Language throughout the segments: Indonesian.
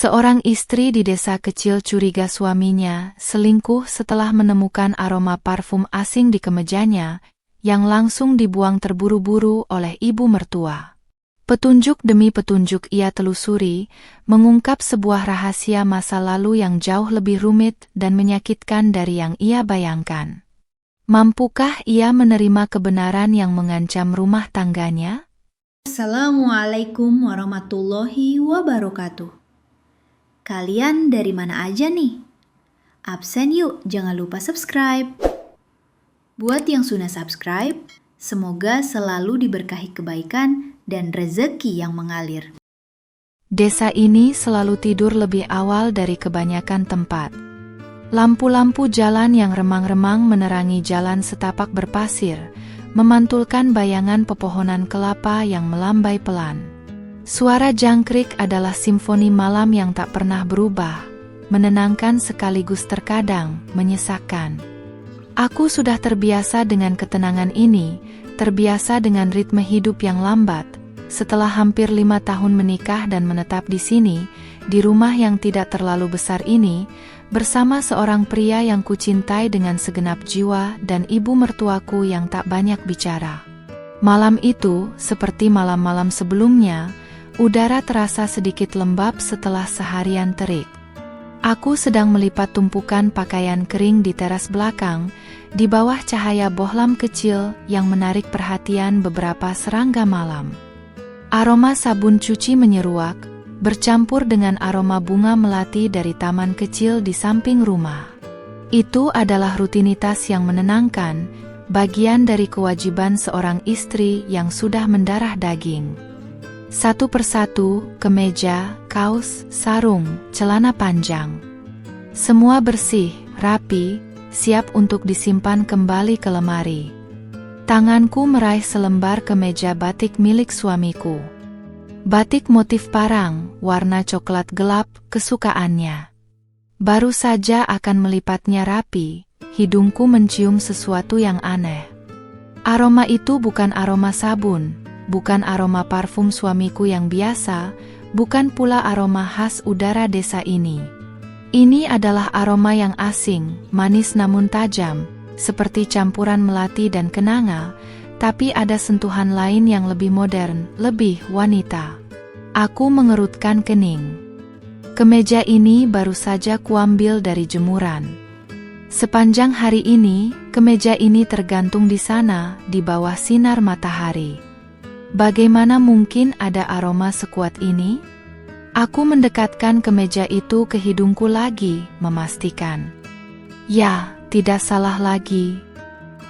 Seorang istri di desa kecil curiga suaminya selingkuh setelah menemukan aroma parfum asing di kemejanya, yang langsung dibuang terburu-buru oleh ibu mertua. Petunjuk demi petunjuk ia telusuri, mengungkap sebuah rahasia masa lalu yang jauh lebih rumit dan menyakitkan dari yang ia bayangkan. Mampukah ia menerima kebenaran yang mengancam rumah tangganya? Assalamualaikum warahmatullahi wabarakatuh. Kalian dari mana aja nih? Absen yuk, jangan lupa subscribe. Buat yang sudah subscribe, semoga selalu diberkahi kebaikan dan rezeki yang mengalir. Desa ini selalu tidur lebih awal dari kebanyakan tempat. Lampu-lampu jalan yang remang-remang menerangi jalan setapak berpasir, memantulkan bayangan pepohonan kelapa yang melambai pelan. Suara jangkrik adalah simfoni malam yang tak pernah berubah, menenangkan sekaligus terkadang menyesakkan. Aku sudah terbiasa dengan ketenangan ini, terbiasa dengan ritme hidup yang lambat. Setelah hampir 5 tahun menikah dan menetap di sini, di rumah yang tidak terlalu besar ini, bersama seorang pria yang kucintai dengan segenap jiwa dan ibu mertuaku yang tak banyak bicara. Malam itu, seperti malam-malam sebelumnya, udara terasa sedikit lembab setelah seharian terik. Aku sedang melipat tumpukan pakaian kering di teras belakang, di bawah cahaya bohlam kecil yang menarik perhatian beberapa serangga malam. Aroma sabun cuci menyeruak, bercampur dengan aroma bunga melati dari taman kecil di samping rumah. Itu adalah rutinitas yang menenangkan, bagian dari kewajiban seorang istri yang sudah mendarah daging. Satu persatu, kemeja, kaos, sarung, celana panjang. Semua bersih, rapi, siap untuk disimpan kembali ke lemari. Tanganku meraih selembar kemeja batik milik suamiku. Batik motif parang, warna coklat gelap, kesukaannya. Baru saja akan melipatnya rapi, hidungku mencium sesuatu yang aneh. Aroma itu bukan aroma sabun, bukan aroma parfum suamiku yang biasa, bukan pula aroma khas udara desa ini. Ini adalah aroma yang asing, manis namun tajam, seperti campuran melati dan kenanga, tapi ada sentuhan lain yang lebih modern, lebih wanita. Aku mengerutkan kening. Kemeja ini baru saja kuambil dari jemuran. Sepanjang hari ini, kemeja ini tergantung di sana, di bawah sinar matahari. Bagaimana mungkin ada aroma sekuat ini? Aku mendekatkan kemeja itu ke hidungku lagi, memastikan. Ya, tidak salah lagi.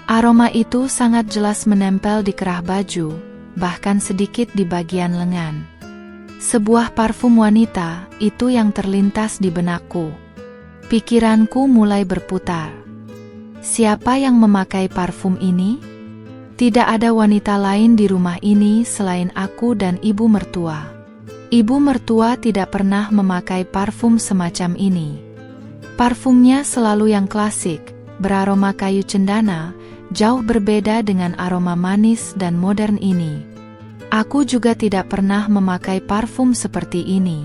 Aroma itu sangat jelas menempel di kerah baju, bahkan sedikit di bagian lengan. Sebuah parfum wanita, itu yang terlintas di benakku. Pikiranku mulai berputar. Siapa yang memakai parfum ini? Tidak ada wanita lain di rumah ini selain aku dan ibu mertua. Ibu mertua tidak pernah memakai parfum semacam ini. Parfumnya selalu yang klasik, beraroma kayu cendana, jauh berbeda dengan aroma manis dan modern ini. Aku juga tidak pernah memakai parfum seperti ini.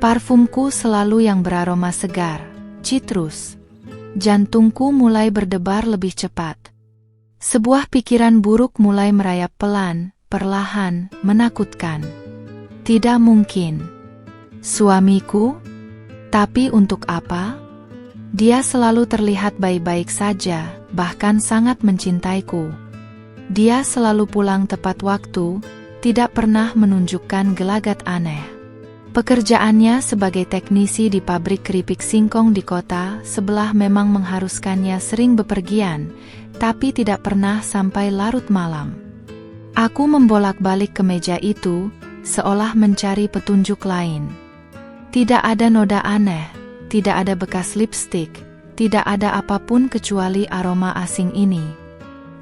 Parfumku selalu yang beraroma segar, citrus. Jantungku mulai berdebar lebih cepat. Sebuah pikiran buruk mulai merayap pelan, perlahan, menakutkan. Tidak mungkin. Suamiku? Tapi untuk apa? Dia selalu terlihat baik-baik saja, bahkan sangat mencintaiku. Dia selalu pulang tepat waktu, tidak pernah menunjukkan gelagat aneh. Pekerjaannya sebagai teknisi di pabrik keripik singkong di kota sebelah memang mengharuskannya sering bepergian, tapi tidak pernah sampai larut malam. Aku membolak-balik kemeja itu, seolah mencari petunjuk lain. Tidak ada noda aneh, tidak ada bekas lipstik, tidak ada apapun kecuali aroma asing ini.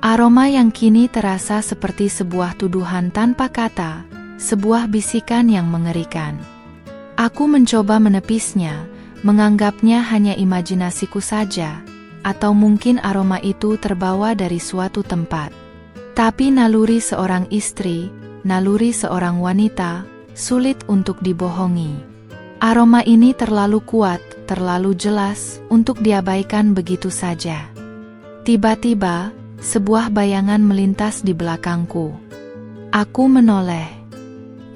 Aroma yang kini terasa seperti sebuah tuduhan tanpa kata, sebuah bisikan yang mengerikan. Aku mencoba menepisnya, menganggapnya hanya imajinasiku saja, atau mungkin aroma itu terbawa dari suatu tempat. Tapi naluri seorang istri, naluri seorang wanita, sulit untuk dibohongi. Aroma ini terlalu kuat, terlalu jelas untuk diabaikan begitu saja. Tiba-tiba, sebuah bayangan melintas di belakangku. Aku menoleh.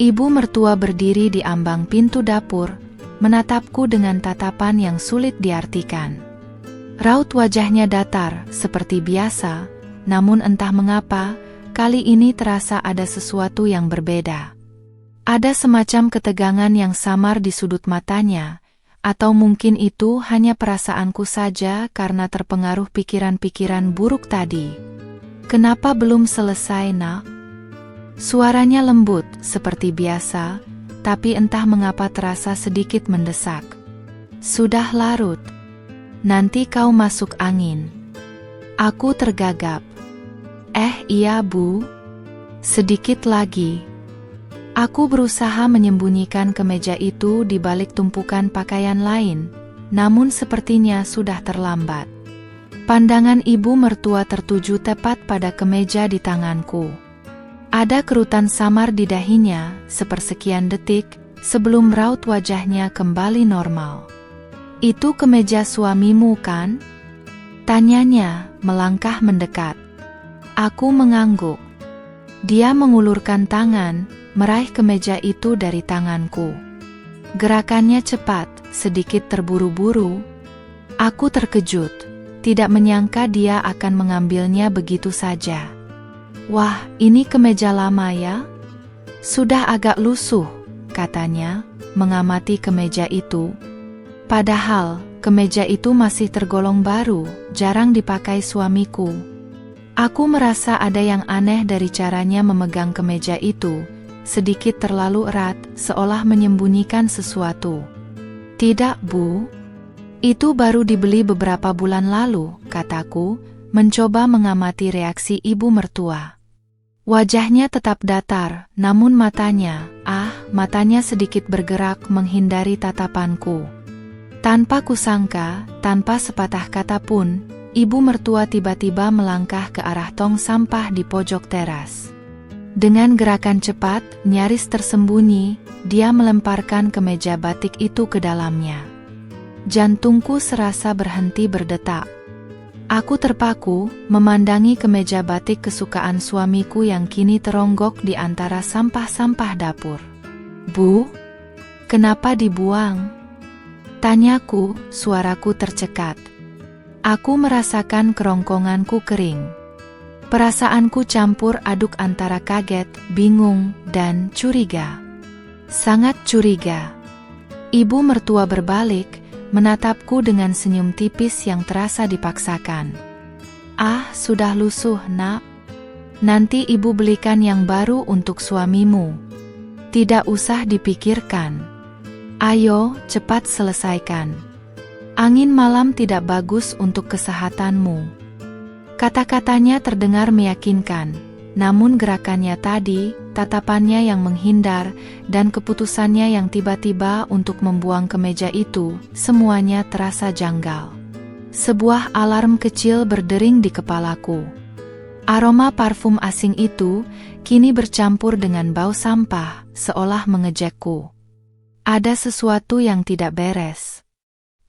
Ibu mertua berdiri di ambang pintu dapur, menatapku dengan tatapan yang sulit diartikan. Raut wajahnya datar, seperti biasa, namun entah mengapa, kali ini terasa ada sesuatu yang berbeda. Ada semacam ketegangan yang samar di sudut matanya, atau mungkin itu hanya perasaanku saja karena terpengaruh pikiran-pikiran buruk tadi. Kenapa belum selesai, Nak? Suaranya lembut, seperti biasa, tapi entah mengapa terasa sedikit mendesak. Sudah larut. Nanti kau masuk angin. Aku tergagap. Iya, Bu. Sedikit lagi. Aku berusaha menyembunyikan kemeja itu di balik tumpukan pakaian lain, namun sepertinya sudah terlambat. Pandangan ibu mertua tertuju tepat pada kemeja di tanganku. Ada kerutan samar di dahinya, sepersekian detik, sebelum raut wajahnya kembali normal. Itu kemeja suamimu, kan? Tanyanya, melangkah mendekat. Aku mengangguk. Dia mengulurkan tangan, meraih kemeja itu dari tanganku. Gerakannya cepat, sedikit terburu-buru. Aku terkejut, tidak menyangka dia akan mengambilnya begitu saja. Wah, ini kemeja lama ya? Sudah agak lusuh, katanya, mengamati kemeja itu. Padahal, kemeja itu masih tergolong baru, jarang dipakai suamiku. Aku merasa ada yang aneh dari caranya memegang kemeja itu, sedikit terlalu erat, seolah menyembunyikan sesuatu. Tidak, Bu. Itu baru dibeli beberapa bulan lalu, kataku, mencoba mengamati reaksi ibu mertua. Wajahnya tetap datar, namun matanya sedikit bergerak menghindari tatapanku. Tanpa kusangka, tanpa sepatah kata pun, ibu mertua tiba-tiba melangkah ke arah tong sampah di pojok teras. Dengan gerakan cepat, nyaris tersembunyi, dia melemparkan kemeja batik itu ke dalamnya. Jantungku serasa berhenti berdetak. Aku terpaku, memandangi kemeja batik kesukaan suamiku yang kini teronggok di antara sampah-sampah dapur. Bu, kenapa dibuang? Tanyaku, suaraku tercekat. Aku merasakan kerongkonganku kering. Perasaanku campur aduk antara kaget, bingung, dan curiga. Sangat curiga. Ibu mertua berbalik, menatapku dengan senyum tipis yang terasa dipaksakan. Sudah lusuh, Nak. Nanti ibu belikan yang baru untuk suamimu. Tidak usah dipikirkan. Ayo, cepat selesaikan. Angin malam tidak bagus untuk kesehatanmu. Kata-katanya terdengar meyakinkan, namun gerakannya tadi, tatapannya yang menghindar, dan keputusannya yang tiba-tiba untuk membuang kemeja itu, semuanya terasa janggal. Sebuah alarm kecil berdering di kepalaku. Aroma parfum asing itu, kini bercampur dengan bau sampah, seolah mengejekku. Ada sesuatu yang tidak beres.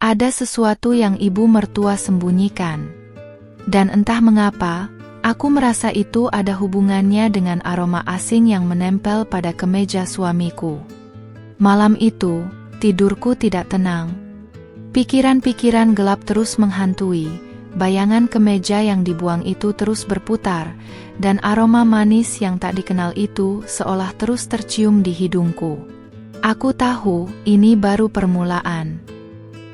Ada sesuatu yang ibu mertua sembunyikan. Dan entah mengapa, aku merasa itu ada hubungannya dengan aroma asing yang menempel pada kemeja suamiku. Malam itu, tidurku tidak tenang. Pikiran-pikiran gelap terus menghantui, bayangan kemeja yang dibuang itu terus berputar, dan aroma manis yang tak dikenal itu seolah terus tercium di hidungku. Aku tahu, ini baru permulaan.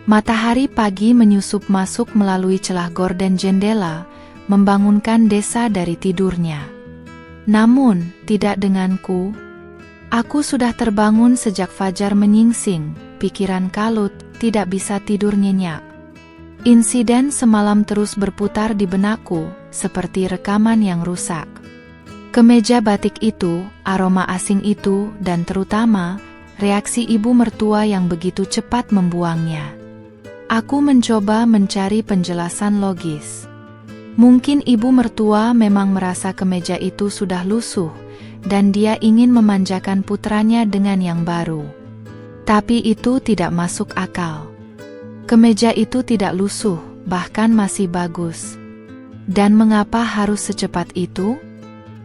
Matahari pagi menyusup masuk melalui celah gorden jendela, membangunkan desa dari tidurnya. Namun, tidak denganku. Aku sudah terbangun sejak fajar menyingsing, pikiran kalut, tidak bisa tidur nyenyak. Insiden semalam terus berputar di benakku, seperti rekaman yang rusak. Kemeja batik itu, aroma asing itu, dan terutama, reaksi ibu mertua yang begitu cepat membuangnya. Aku mencoba mencari penjelasan logis. Mungkin ibu mertua memang merasa kemeja itu sudah lusuh, dan dia ingin memanjakan putranya dengan yang baru. Tapi itu tidak masuk akal. Kemeja itu tidak lusuh, bahkan masih bagus. Dan mengapa harus secepat itu?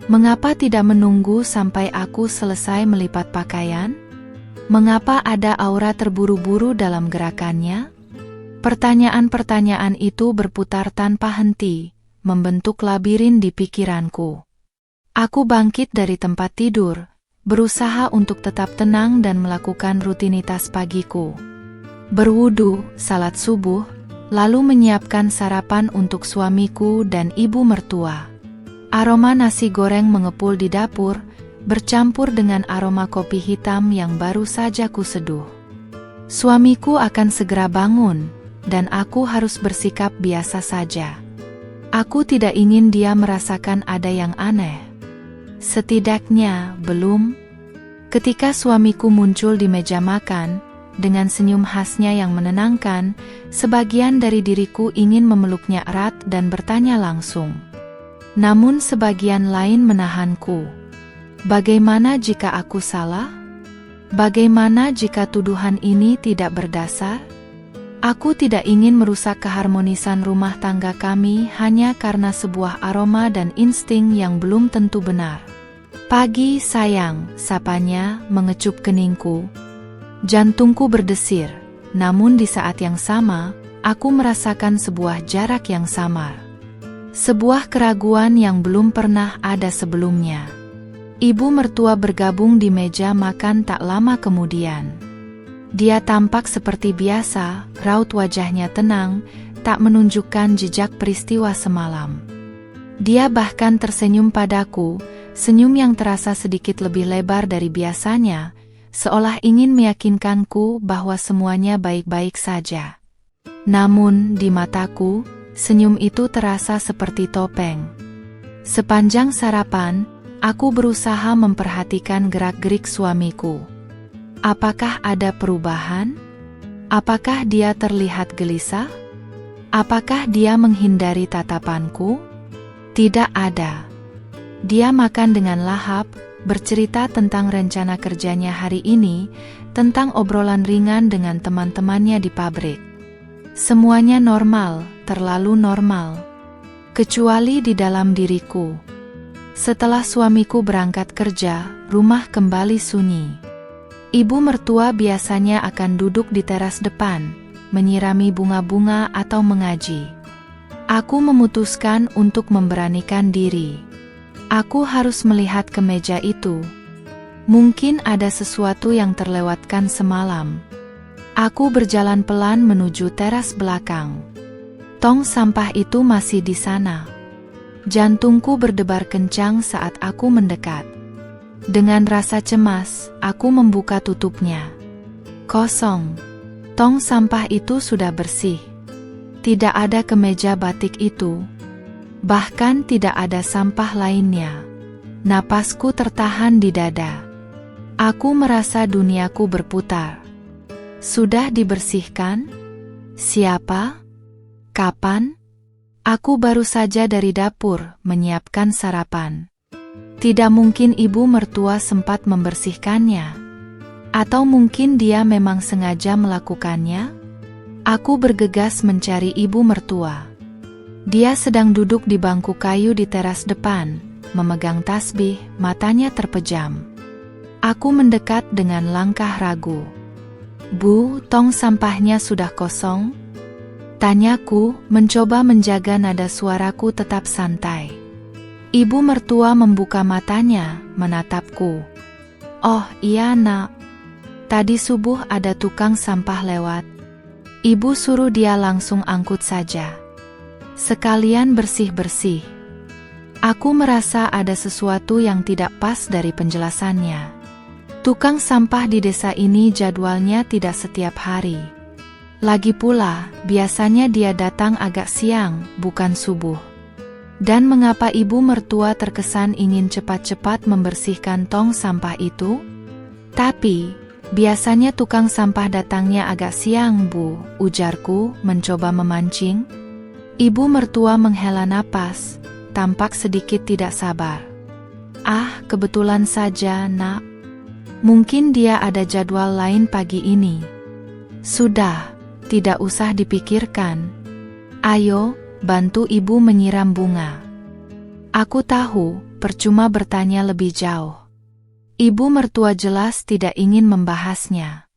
Mengapa tidak menunggu sampai aku selesai melipat pakaian? Mengapa ada aura terburu-buru dalam gerakannya? Pertanyaan-pertanyaan itu berputar tanpa henti, membentuk labirin di pikiranku. Aku bangkit dari tempat tidur, berusaha untuk tetap tenang dan melakukan rutinitas pagiku. Berwudu, salat subuh, lalu menyiapkan sarapan untuk suamiku dan ibu mertua. Aroma nasi goreng mengepul di dapur, bercampur dengan aroma kopi hitam yang baru saja kuseduh. Suamiku akan segera bangun, dan aku harus bersikap biasa saja. Aku tidak ingin dia merasakan ada yang aneh. Setidaknya, belum. Ketika suamiku muncul di meja makan, dengan senyum khasnya yang menenangkan, sebagian dari diriku ingin memeluknya erat dan bertanya langsung. Namun sebagian lain menahanku. Bagaimana jika aku salah? Bagaimana jika tuduhan ini tidak berdasar? Aku tidak ingin merusak keharmonisan rumah tangga kami hanya karena sebuah aroma dan insting yang belum tentu benar. Pagi sayang, sapanya, mengecup keningku. Jantungku berdesir, namun di saat yang sama, aku merasakan sebuah jarak yang samar. Sebuah keraguan yang belum pernah ada sebelumnya. Ibu mertua bergabung di meja makan tak lama kemudian. Dia tampak seperti biasa, raut wajahnya tenang, tak menunjukkan jejak peristiwa semalam. Dia bahkan tersenyum padaku, senyum yang terasa sedikit lebih lebar dari biasanya, seolah ingin meyakinkanku bahwa semuanya baik-baik saja. Namun, di mataku, senyum itu terasa seperti topeng. Sepanjang sarapan, aku berusaha memperhatikan gerak-gerik suamiku. Apakah ada perubahan? Apakah dia terlihat gelisah? Apakah dia menghindari tatapanku? Tidak ada. Dia makan dengan lahap, bercerita tentang rencana kerjanya hari ini, tentang obrolan ringan dengan teman-temannya di pabrik. Semuanya normal, terlalu normal. Kecuali di dalam diriku. Setelah suamiku berangkat kerja, rumah kembali sunyi. Ibu mertua biasanya akan duduk di teras depan, menyirami bunga-bunga atau mengaji. Aku memutuskan untuk memberanikan diri. Aku harus melihat ke meja itu. Mungkin ada sesuatu yang terlewatkan semalam. Aku berjalan pelan menuju teras belakang. Tong sampah itu masih di sana. Jantungku berdebar kencang saat aku mendekat. Dengan rasa cemas, aku membuka tutupnya. Kosong. Tong sampah itu sudah bersih. Tidak ada kemeja batik itu. Bahkan tidak ada sampah lainnya. Napasku tertahan di dada. Aku merasa duniaku berputar. Sudah dibersihkan? Siapa? Kapan? Aku baru saja dari dapur, menyiapkan sarapan. Tidak mungkin ibu mertua sempat membersihkannya. Atau mungkin dia memang sengaja melakukannya? Aku bergegas mencari ibu mertua. Dia sedang duduk di bangku kayu di teras depan, memegang tasbih, matanya terpejam. Aku mendekat dengan langkah ragu. Bu, tong sampahnya sudah kosong? Tanyaku, mencoba menjaga nada suaraku tetap santai. Ibu mertua membuka matanya, menatapku. Oh iya nak. Tadi subuh ada tukang sampah lewat. Ibu suruh dia langsung angkut saja. Sekalian bersih-bersih. Aku merasa ada sesuatu yang tidak pas dari penjelasannya. Tukang sampah di desa ini jadwalnya tidak setiap hari. Lagi pula, biasanya dia datang agak siang, bukan subuh. Dan mengapa ibu mertua terkesan ingin cepat-cepat membersihkan tong sampah itu? Tapi, biasanya tukang sampah datangnya agak siang, Bu, ujarku, mencoba memancing. Ibu mertua menghela napas, tampak sedikit tidak sabar. Ah, kebetulan saja, nak. Mungkin dia ada jadwal lain pagi ini. Sudah, tidak usah dipikirkan. Ayo, bantu ibu menyiram bunga. Aku tahu, percuma bertanya lebih jauh. Ibu mertua jelas tidak ingin membahasnya.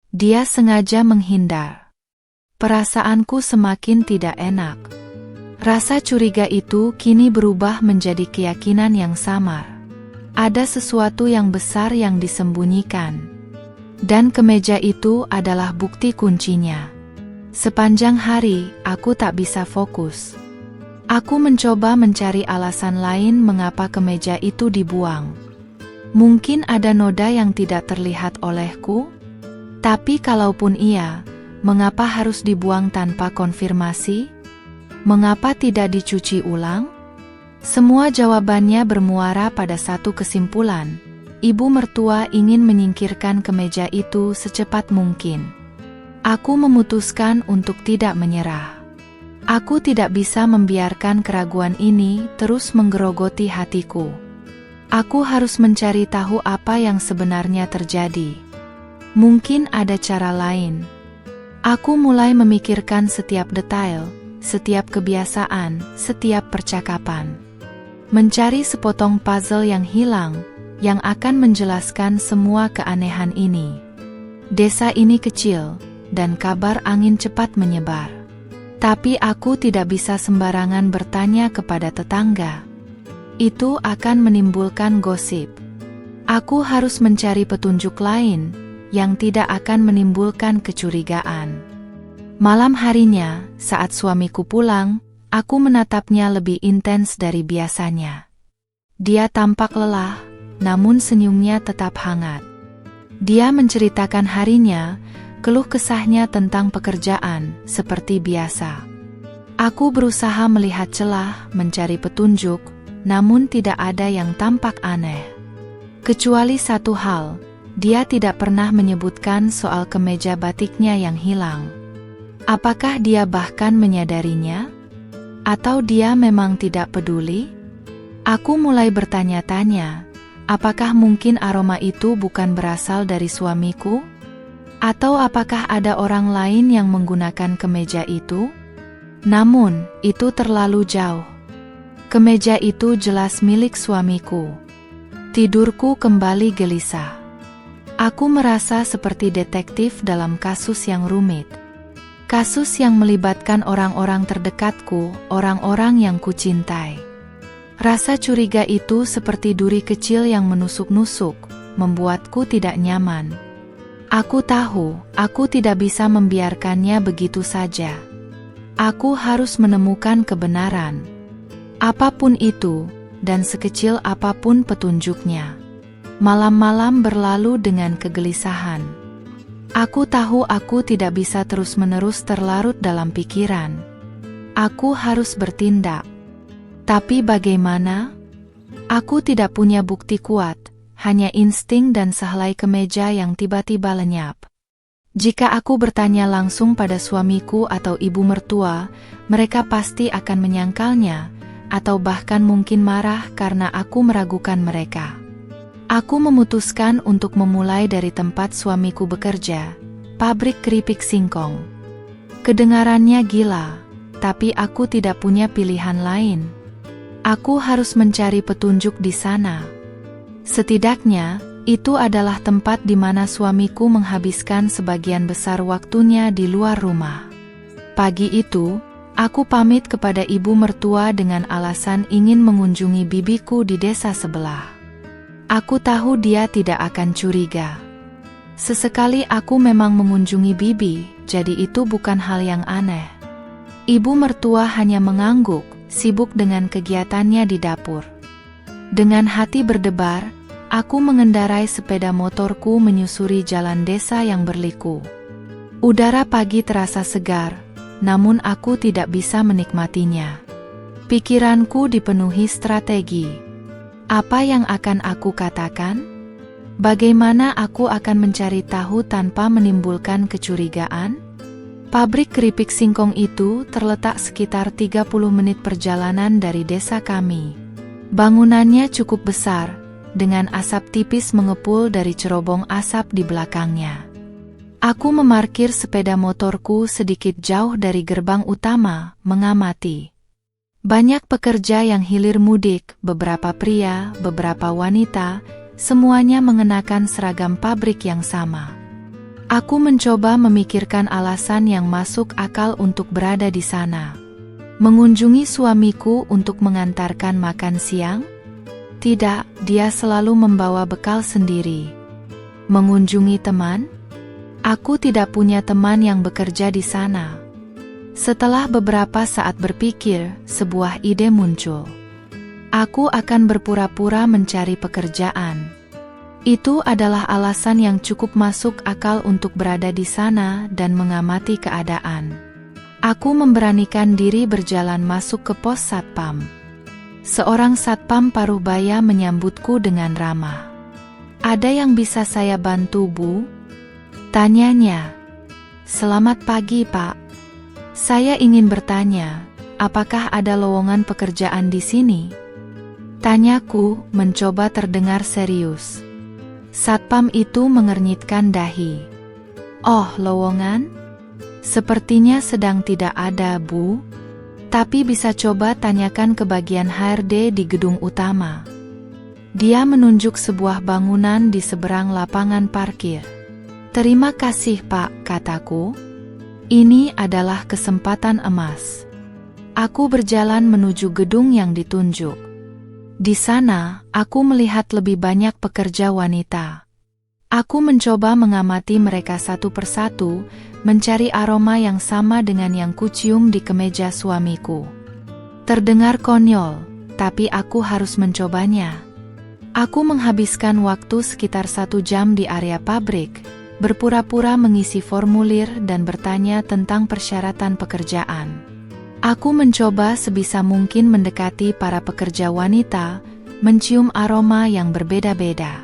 Dia sengaja menghindar. Perasaanku semakin tidak enak. Rasa curiga itu kini berubah menjadi keyakinan yang samar. Ada sesuatu yang besar yang disembunyikan. Dan kemeja itu adalah bukti kuncinya. Sepanjang hari, aku tak bisa fokus. Aku mencoba mencari alasan lain mengapa kemeja itu dibuang. Mungkin ada noda yang tidak terlihat olehku? Tapi kalaupun iya, mengapa harus dibuang tanpa konfirmasi? Mengapa tidak dicuci ulang? Semua jawabannya bermuara pada satu kesimpulan. Ibu mertua ingin menyingkirkan kemeja itu secepat mungkin. Aku memutuskan untuk tidak menyerah. Aku tidak bisa membiarkan keraguan ini terus menggerogoti hatiku. Aku harus mencari tahu apa yang sebenarnya terjadi. Mungkin ada cara lain. Aku mulai memikirkan setiap detail, setiap kebiasaan, setiap percakapan. Mencari sepotong puzzle yang hilang, yang akan menjelaskan semua keanehan ini. Desa ini kecil, dan kabar angin cepat menyebar. Tapi aku tidak bisa sembarangan bertanya kepada tetangga. Itu akan menimbulkan gosip. Aku harus mencari petunjuk lain, yang tidak akan menimbulkan kecurigaan. Malam harinya, saat suamiku pulang, aku menatapnya lebih intens dari biasanya. Dia tampak lelah, namun senyumnya tetap hangat. Dia menceritakan harinya, keluh kesahnya tentang pekerjaan, seperti biasa. Aku berusaha melihat celah, mencari petunjuk, namun tidak ada yang tampak aneh. Kecuali satu hal, dia tidak pernah menyebutkan soal kemeja batiknya yang hilang. Apakah dia bahkan menyadarinya? Atau dia memang tidak peduli? Aku mulai bertanya-tanya, apakah mungkin aroma itu bukan berasal dari suamiku? Atau apakah ada orang lain yang menggunakan kemeja itu? Namun, itu terlalu jauh. Kemeja itu jelas milik suamiku. Tidurku kembali gelisah. Aku merasa seperti detektif dalam kasus yang rumit. Kasus yang melibatkan orang-orang terdekatku, orang-orang yang kucintai. Rasa curiga itu seperti duri kecil yang menusuk-nusuk, membuatku tidak nyaman. Aku tahu, aku tidak bisa membiarkannya begitu saja. Aku harus menemukan kebenaran. Apapun itu, dan sekecil apapun petunjuknya. Malam-malam berlalu dengan kegelisahan. Aku tahu aku tidak bisa terus-menerus terlarut dalam pikiran. Aku harus bertindak. Tapi bagaimana? Aku tidak punya bukti kuat, hanya insting dan sehelai kemeja yang tiba-tiba lenyap. Jika aku bertanya langsung pada suamiku atau ibu mertua, mereka pasti akan menyangkalnya, atau bahkan mungkin marah karena aku meragukan mereka. Aku memutuskan untuk memulai dari tempat suamiku bekerja, pabrik keripik singkong. Kedengarannya gila, tapi aku tidak punya pilihan lain. Aku harus mencari petunjuk di sana. Setidaknya, itu adalah tempat di mana suamiku menghabiskan sebagian besar waktunya di luar rumah. Pagi itu, aku pamit kepada ibu mertua dengan alasan ingin mengunjungi bibiku di desa sebelah. Aku tahu dia tidak akan curiga. Sesekali aku memang mengunjungi bibi, jadi itu bukan hal yang aneh. Ibu mertua hanya mengangguk, sibuk dengan kegiatannya di dapur. Dengan hati berdebar, aku mengendarai sepeda motorku menyusuri jalan desa yang berliku. Udara pagi terasa segar, namun aku tidak bisa menikmatinya. Pikiranku dipenuhi strategi. Apa yang akan aku katakan? Bagaimana aku akan mencari tahu tanpa menimbulkan kecurigaan? Pabrik keripik singkong itu terletak sekitar 30 menit perjalanan dari desa kami. Bangunannya cukup besar, dengan asap tipis mengepul dari cerobong asap di belakangnya. Aku memarkir sepeda motorku sedikit jauh dari gerbang utama, mengamati. Banyak pekerja yang hilir mudik, beberapa pria, beberapa wanita, semuanya mengenakan seragam pabrik yang sama. Aku mencoba memikirkan alasan yang masuk akal untuk berada di sana. Mengunjungi suamiku untuk mengantarkan makan siang? Tidak, dia selalu membawa bekal sendiri. Mengunjungi teman? Aku tidak punya teman yang bekerja di sana. Setelah beberapa saat berpikir, sebuah ide muncul. Aku akan berpura-pura mencari pekerjaan. Itu adalah alasan yang cukup masuk akal untuk berada di sana dan mengamati keadaan. Aku memberanikan diri berjalan masuk ke pos satpam. Seorang satpam paruh baya menyambutku dengan ramah. "Ada yang bisa saya bantu, Bu?" tanyanya. "Selamat pagi, Pak. Saya ingin bertanya, apakah ada lowongan pekerjaan di sini?" tanyaku, mencoba terdengar serius. Satpam itu mengernyitkan dahi. "Oh, lowongan? Sepertinya sedang tidak ada, Bu. Tapi bisa coba tanyakan ke bagian HRD di gedung utama." Dia menunjuk sebuah bangunan di seberang lapangan parkir. "Terima kasih, Pak," kataku. Ini adalah kesempatan emas. Aku berjalan menuju gedung yang ditunjuk. Di sana, aku melihat lebih banyak pekerja wanita. Aku mencoba mengamati mereka satu persatu, mencari aroma yang sama dengan yang kucium di kemeja suamiku. Terdengar konyol, tapi aku harus mencobanya. Aku menghabiskan waktu sekitar 1 jam di area pabrik, berpura-pura mengisi formulir dan bertanya tentang persyaratan pekerjaan. Aku mencoba sebisa mungkin mendekati para pekerja wanita, mencium aroma yang berbeda-beda.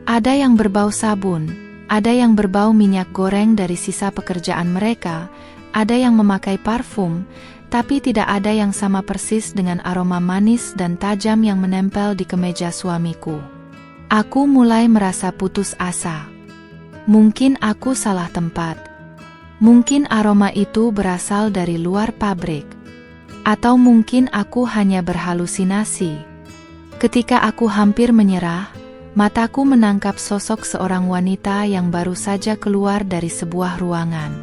Ada yang berbau sabun, ada yang berbau minyak goreng dari sisa pekerjaan mereka, ada yang memakai parfum, tapi tidak ada yang sama persis dengan aroma manis dan tajam yang menempel di kemeja suamiku. Aku mulai merasa putus asa. Mungkin aku salah tempat. Mungkin aroma itu berasal dari luar pabrik. Atau mungkin aku hanya berhalusinasi. Ketika aku hampir menyerah, mataku menangkap sosok seorang wanita yang baru saja keluar dari sebuah ruangan.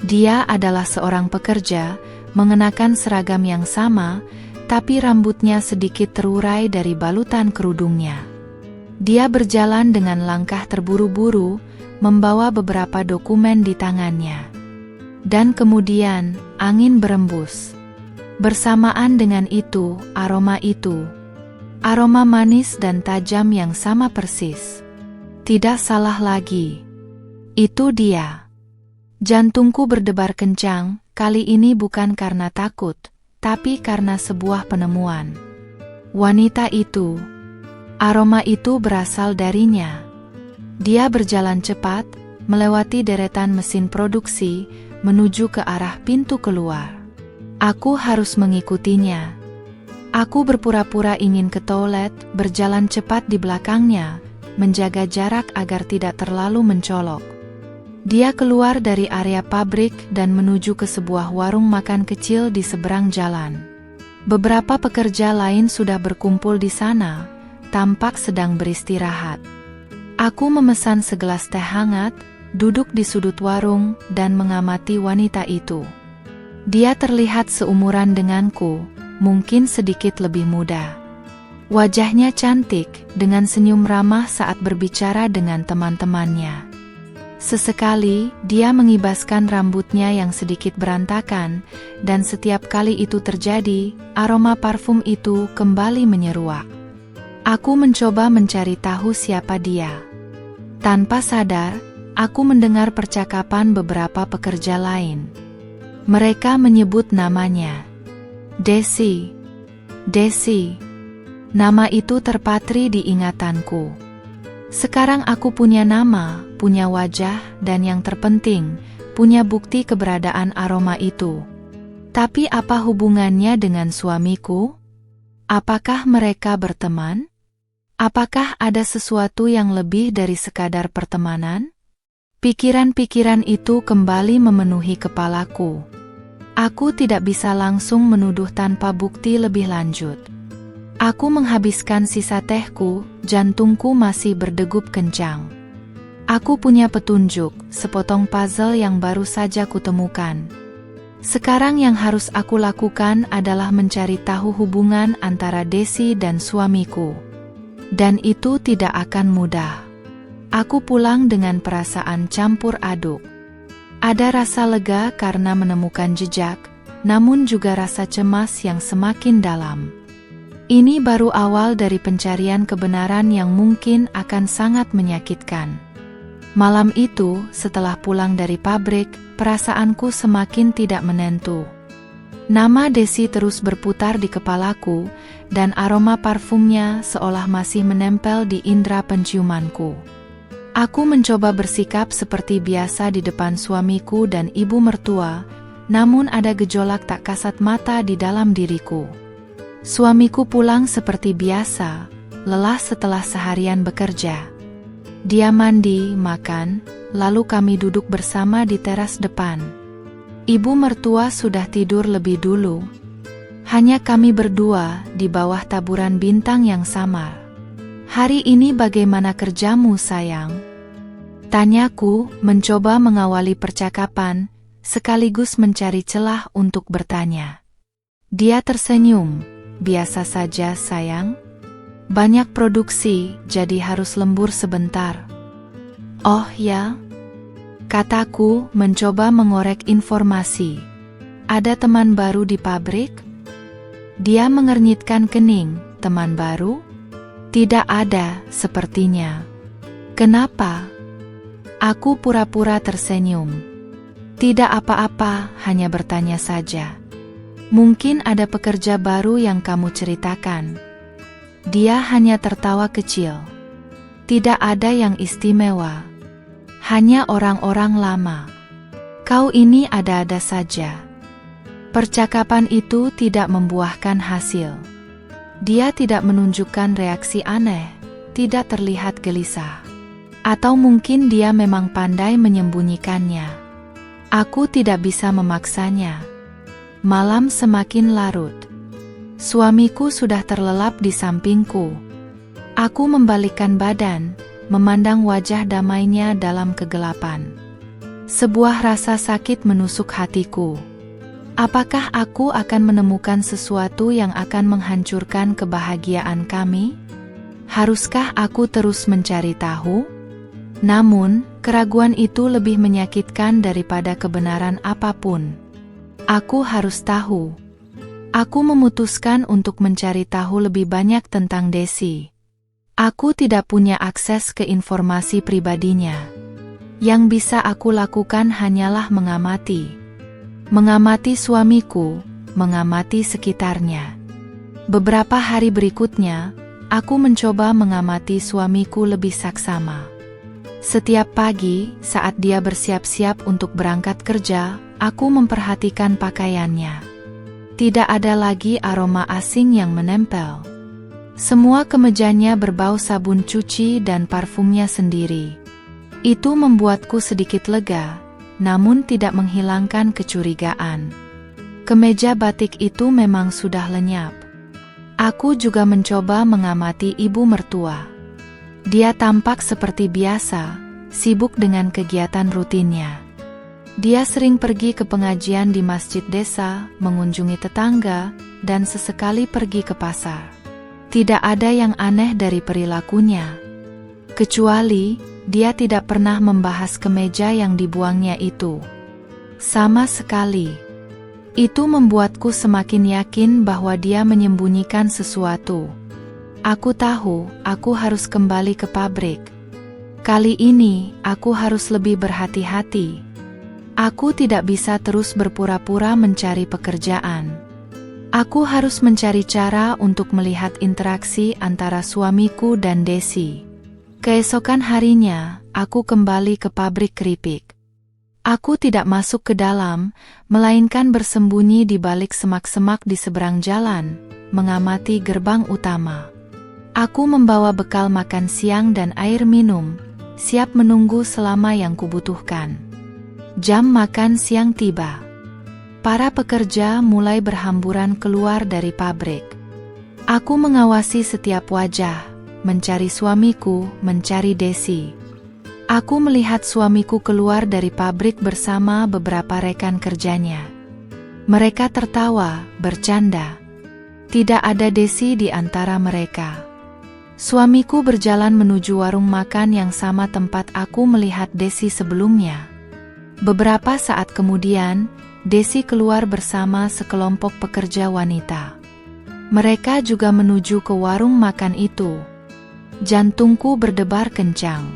Dia adalah seorang pekerja, mengenakan seragam yang sama, tapi rambutnya sedikit terurai dari balutan kerudungnya. Dia berjalan dengan langkah terburu-buru, membawa beberapa dokumen di tangannya. Dan kemudian, angin berembus. Bersamaan dengan itu, aroma manis dan tajam yang sama persis. Tidak salah lagi. Itu dia. Jantungku berdebar kencang, kali ini bukan karena takut, tapi karena sebuah penemuan. Wanita itu, aroma itu berasal darinya. Dia berjalan cepat, melewati deretan mesin produksi, menuju ke arah pintu keluar. Aku harus mengikutinya. Aku berpura-pura ingin ke toilet, berjalan cepat di belakangnya, menjaga jarak agar tidak terlalu mencolok. Dia keluar dari area pabrik dan menuju ke sebuah warung makan kecil di seberang jalan. Beberapa pekerja lain sudah berkumpul di sana, tampak sedang beristirahat. Aku memesan segelas teh hangat, duduk di sudut warung, dan mengamati wanita itu. Dia terlihat seumuran denganku, mungkin sedikit lebih muda. Wajahnya cantik, dengan senyum ramah saat berbicara dengan teman-temannya. Sesekali, dia mengibaskan rambutnya yang sedikit berantakan, dan setiap kali itu terjadi, aroma parfum itu kembali menyeruak. Aku mencoba mencari tahu siapa dia. Tanpa sadar, aku mendengar percakapan beberapa pekerja lain. Mereka menyebut namanya. Desi. Desi. Nama itu terpatri di ingatanku. Sekarang aku punya nama, punya wajah, dan yang terpenting, punya bukti keberadaan aroma itu. Tapi apa hubungannya dengan suamiku? Apakah mereka berteman? Apakah ada sesuatu yang lebih dari sekadar pertemanan? Pikiran-pikiran itu kembali memenuhi kepalaku. Aku tidak bisa langsung menuduh tanpa bukti lebih lanjut. Aku menghabiskan sisa tehku, jantungku masih berdegup kencang. Aku punya petunjuk, sepotong puzzle yang baru saja kutemukan. Sekarang yang harus aku lakukan adalah mencari tahu hubungan antara Desi dan suamiku. Dan itu tidak akan mudah. Aku pulang dengan perasaan campur aduk. Ada rasa lega karena menemukan jejak, namun juga rasa cemas yang semakin dalam. Ini baru awal dari pencarian kebenaran yang mungkin akan sangat menyakitkan. Malam itu, setelah pulang dari pabrik, perasaanku semakin tidak menentu. Nama Desi terus berputar di kepalaku, dan aroma parfumnya seolah masih menempel di indera penciumanku. Aku mencoba bersikap seperti biasa di depan suamiku dan ibu mertua, namun ada gejolak tak kasat mata di dalam diriku. Suamiku pulang seperti biasa, lelah setelah seharian bekerja. Dia mandi, makan, lalu kami duduk bersama di teras depan. Ibu mertua sudah tidur lebih dulu. Hanya kami berdua di bawah taburan bintang yang samar. "Hari ini bagaimana kerjamu, sayang?" Tanyaku, mencoba mengawali percakapan, sekaligus mencari celah untuk bertanya. Dia tersenyum. "Biasa saja, sayang. Banyak produksi, jadi harus lembur sebentar." "Oh ya?" kataku, mencoba mengorek informasi. "Ada teman baru di pabrik?" Dia mengernyitkan kening. "Teman baru? Tidak ada, sepertinya." "Kenapa?" Aku pura-pura tersenyum. "Tidak apa-apa, hanya bertanya saja. Mungkin ada pekerja baru yang kamu ceritakan." Dia hanya tertawa kecil. "Tidak ada yang istimewa. Hanya orang-orang lama. Kau ini ada-ada saja." Percakapan itu tidak membuahkan hasil. Dia tidak menunjukkan reaksi aneh, tidak terlihat gelisah. Atau mungkin dia memang pandai menyembunyikannya. Aku tidak bisa memaksanya. Malam semakin larut. Suamiku sudah terlelap di sampingku. Aku membalikkan badan, memandang wajah damainya dalam kegelapan. Sebuah rasa sakit menusuk hatiku. Apakah aku akan menemukan sesuatu yang akan menghancurkan kebahagiaan kami? Haruskah aku terus mencari tahu? Namun, keraguan itu lebih menyakitkan daripada kebenaran apapun. Aku harus tahu. Aku memutuskan untuk mencari tahu lebih banyak tentang Desi. Aku tidak punya akses ke informasi pribadinya. Yang bisa aku lakukan hanyalah mengamati. Mengamati suamiku, mengamati sekitarnya. Beberapa hari berikutnya, aku mencoba mengamati suamiku lebih saksama. Setiap pagi, saat dia bersiap-siap untuk berangkat kerja, aku memperhatikan pakaiannya. Tidak ada lagi aroma asing yang menempel. Semua kemejanya berbau sabun cuci dan parfumnya sendiri. Itu membuatku sedikit lega, namun tidak menghilangkan kecurigaan. Kemeja batik itu memang sudah lenyap. Aku juga mencoba mengamati ibu mertua. Dia tampak seperti biasa, sibuk dengan kegiatan rutinnya. Dia sering pergi ke pengajian di masjid desa, mengunjungi tetangga, dan sesekali pergi ke pasar. Tidak ada yang aneh dari perilakunya. Kecuali, dia tidak pernah membahas kemeja yang dibuangnya itu. Sama sekali. Itu membuatku semakin yakin bahwa dia menyembunyikan sesuatu. Aku tahu, aku harus kembali ke pabrik. Kali ini, aku harus lebih berhati-hati. Aku tidak bisa terus berpura-pura mencari pekerjaan. Aku harus mencari cara untuk melihat interaksi antara suamiku dan Desi. Keesokan harinya, aku kembali ke pabrik keripik. Aku tidak masuk ke dalam, melainkan bersembunyi di balik semak-semak di seberang jalan, mengamati gerbang utama. Aku membawa bekal makan siang dan air minum, siap menunggu selama yang kubutuhkan. Jam makan siang tiba. Para pekerja mulai berhamburan keluar dari pabrik. Aku mengawasi setiap wajah, mencari suamiku, mencari Desi. Aku melihat suamiku keluar dari pabrik bersama beberapa rekan kerjanya. Mereka tertawa, bercanda. Tidak ada Desi di antara mereka. Suamiku berjalan menuju warung makan yang sama tempat aku melihat Desi sebelumnya. Beberapa saat kemudian, Desi keluar bersama sekelompok pekerja wanita. Mereka juga menuju ke warung makan itu. Jantungku berdebar kencang.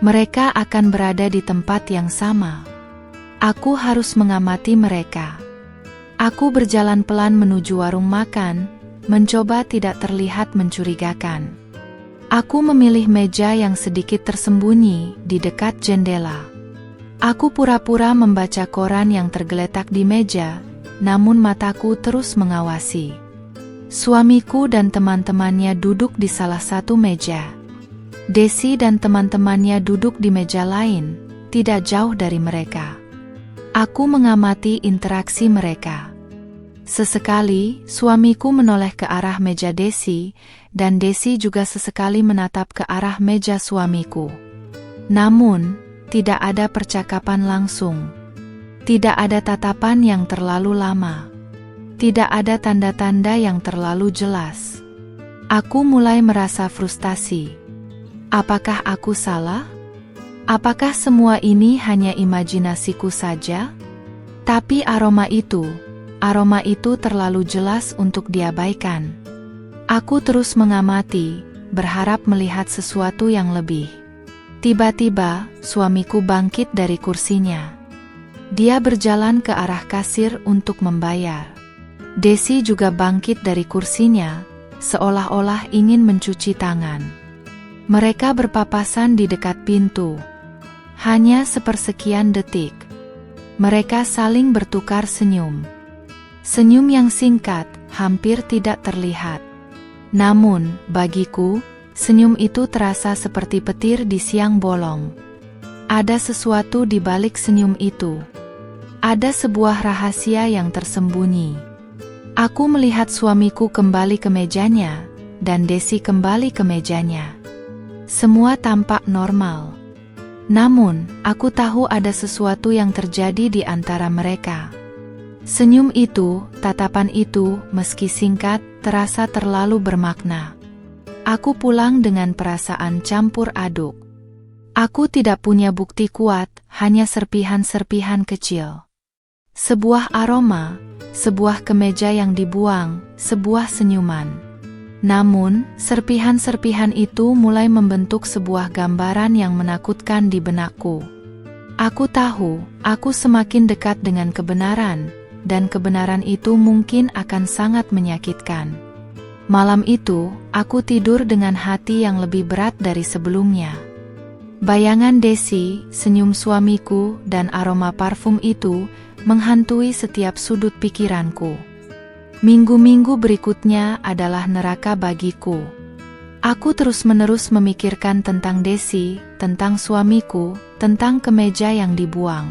Mereka akan berada di tempat yang sama. Aku harus mengamati mereka. Aku berjalan pelan menuju warung makan, mencoba tidak terlihat mencurigakan. Aku memilih meja yang sedikit tersembunyi di dekat jendela. Aku pura-pura membaca koran yang tergeletak di meja, namun mataku terus mengawasi. Suamiku dan teman-temannya duduk di salah satu meja. Desi dan teman-temannya duduk di meja lain, tidak jauh dari mereka. Aku mengamati interaksi mereka. Sesekali, suamiku menoleh ke arah meja Desi, dan Desi juga sesekali menatap ke arah meja suamiku. Namun, tidak ada percakapan langsung. Tidak ada tatapan yang terlalu lama. Tidak ada tanda-tanda yang terlalu jelas. Aku mulai merasa frustasi. Apakah aku salah? Apakah semua ini hanya imajinasiku saja? Tapi aroma itu terlalu jelas untuk diabaikan. Aku terus mengamati, berharap melihat sesuatu yang lebih. Tiba-tiba, suamiku bangkit dari kursinya. Dia berjalan ke arah kasir untuk membayar. Desi juga bangkit dari kursinya, seolah-olah ingin mencuci tangan. Mereka berpapasan di dekat pintu. Hanya sepersekian detik. Mereka saling bertukar senyum. Senyum yang singkat, hampir tidak terlihat. Namun, bagiku, senyum itu terasa seperti petir di siang bolong. Ada sesuatu di balik senyum itu. Ada sebuah rahasia yang tersembunyi. Aku melihat suamiku kembali ke mejanya, dan Desi kembali ke mejanya. Semua tampak normal. Namun, aku tahu ada sesuatu yang terjadi di antara mereka. Senyum itu, tatapan itu, meski singkat, terasa terlalu bermakna. Aku pulang dengan perasaan campur aduk. Aku tidak punya bukti kuat, hanya serpihan-serpihan kecil. Sebuah aroma, sebuah kemeja yang dibuang, sebuah senyuman. Namun, serpihan-serpihan itu mulai membentuk sebuah gambaran yang menakutkan di benakku. Aku tahu, aku semakin dekat dengan kebenaran, dan kebenaran itu mungkin akan sangat menyakitkan. Malam itu, aku tidur dengan hati yang lebih berat dari sebelumnya. Bayangan Desi, senyum suamiku, dan aroma parfum itu menghantui setiap sudut pikiranku. Minggu-minggu berikutnya adalah neraka bagiku. Aku terus-menerus memikirkan tentang Desi, tentang suamiku, tentang kemeja yang dibuang.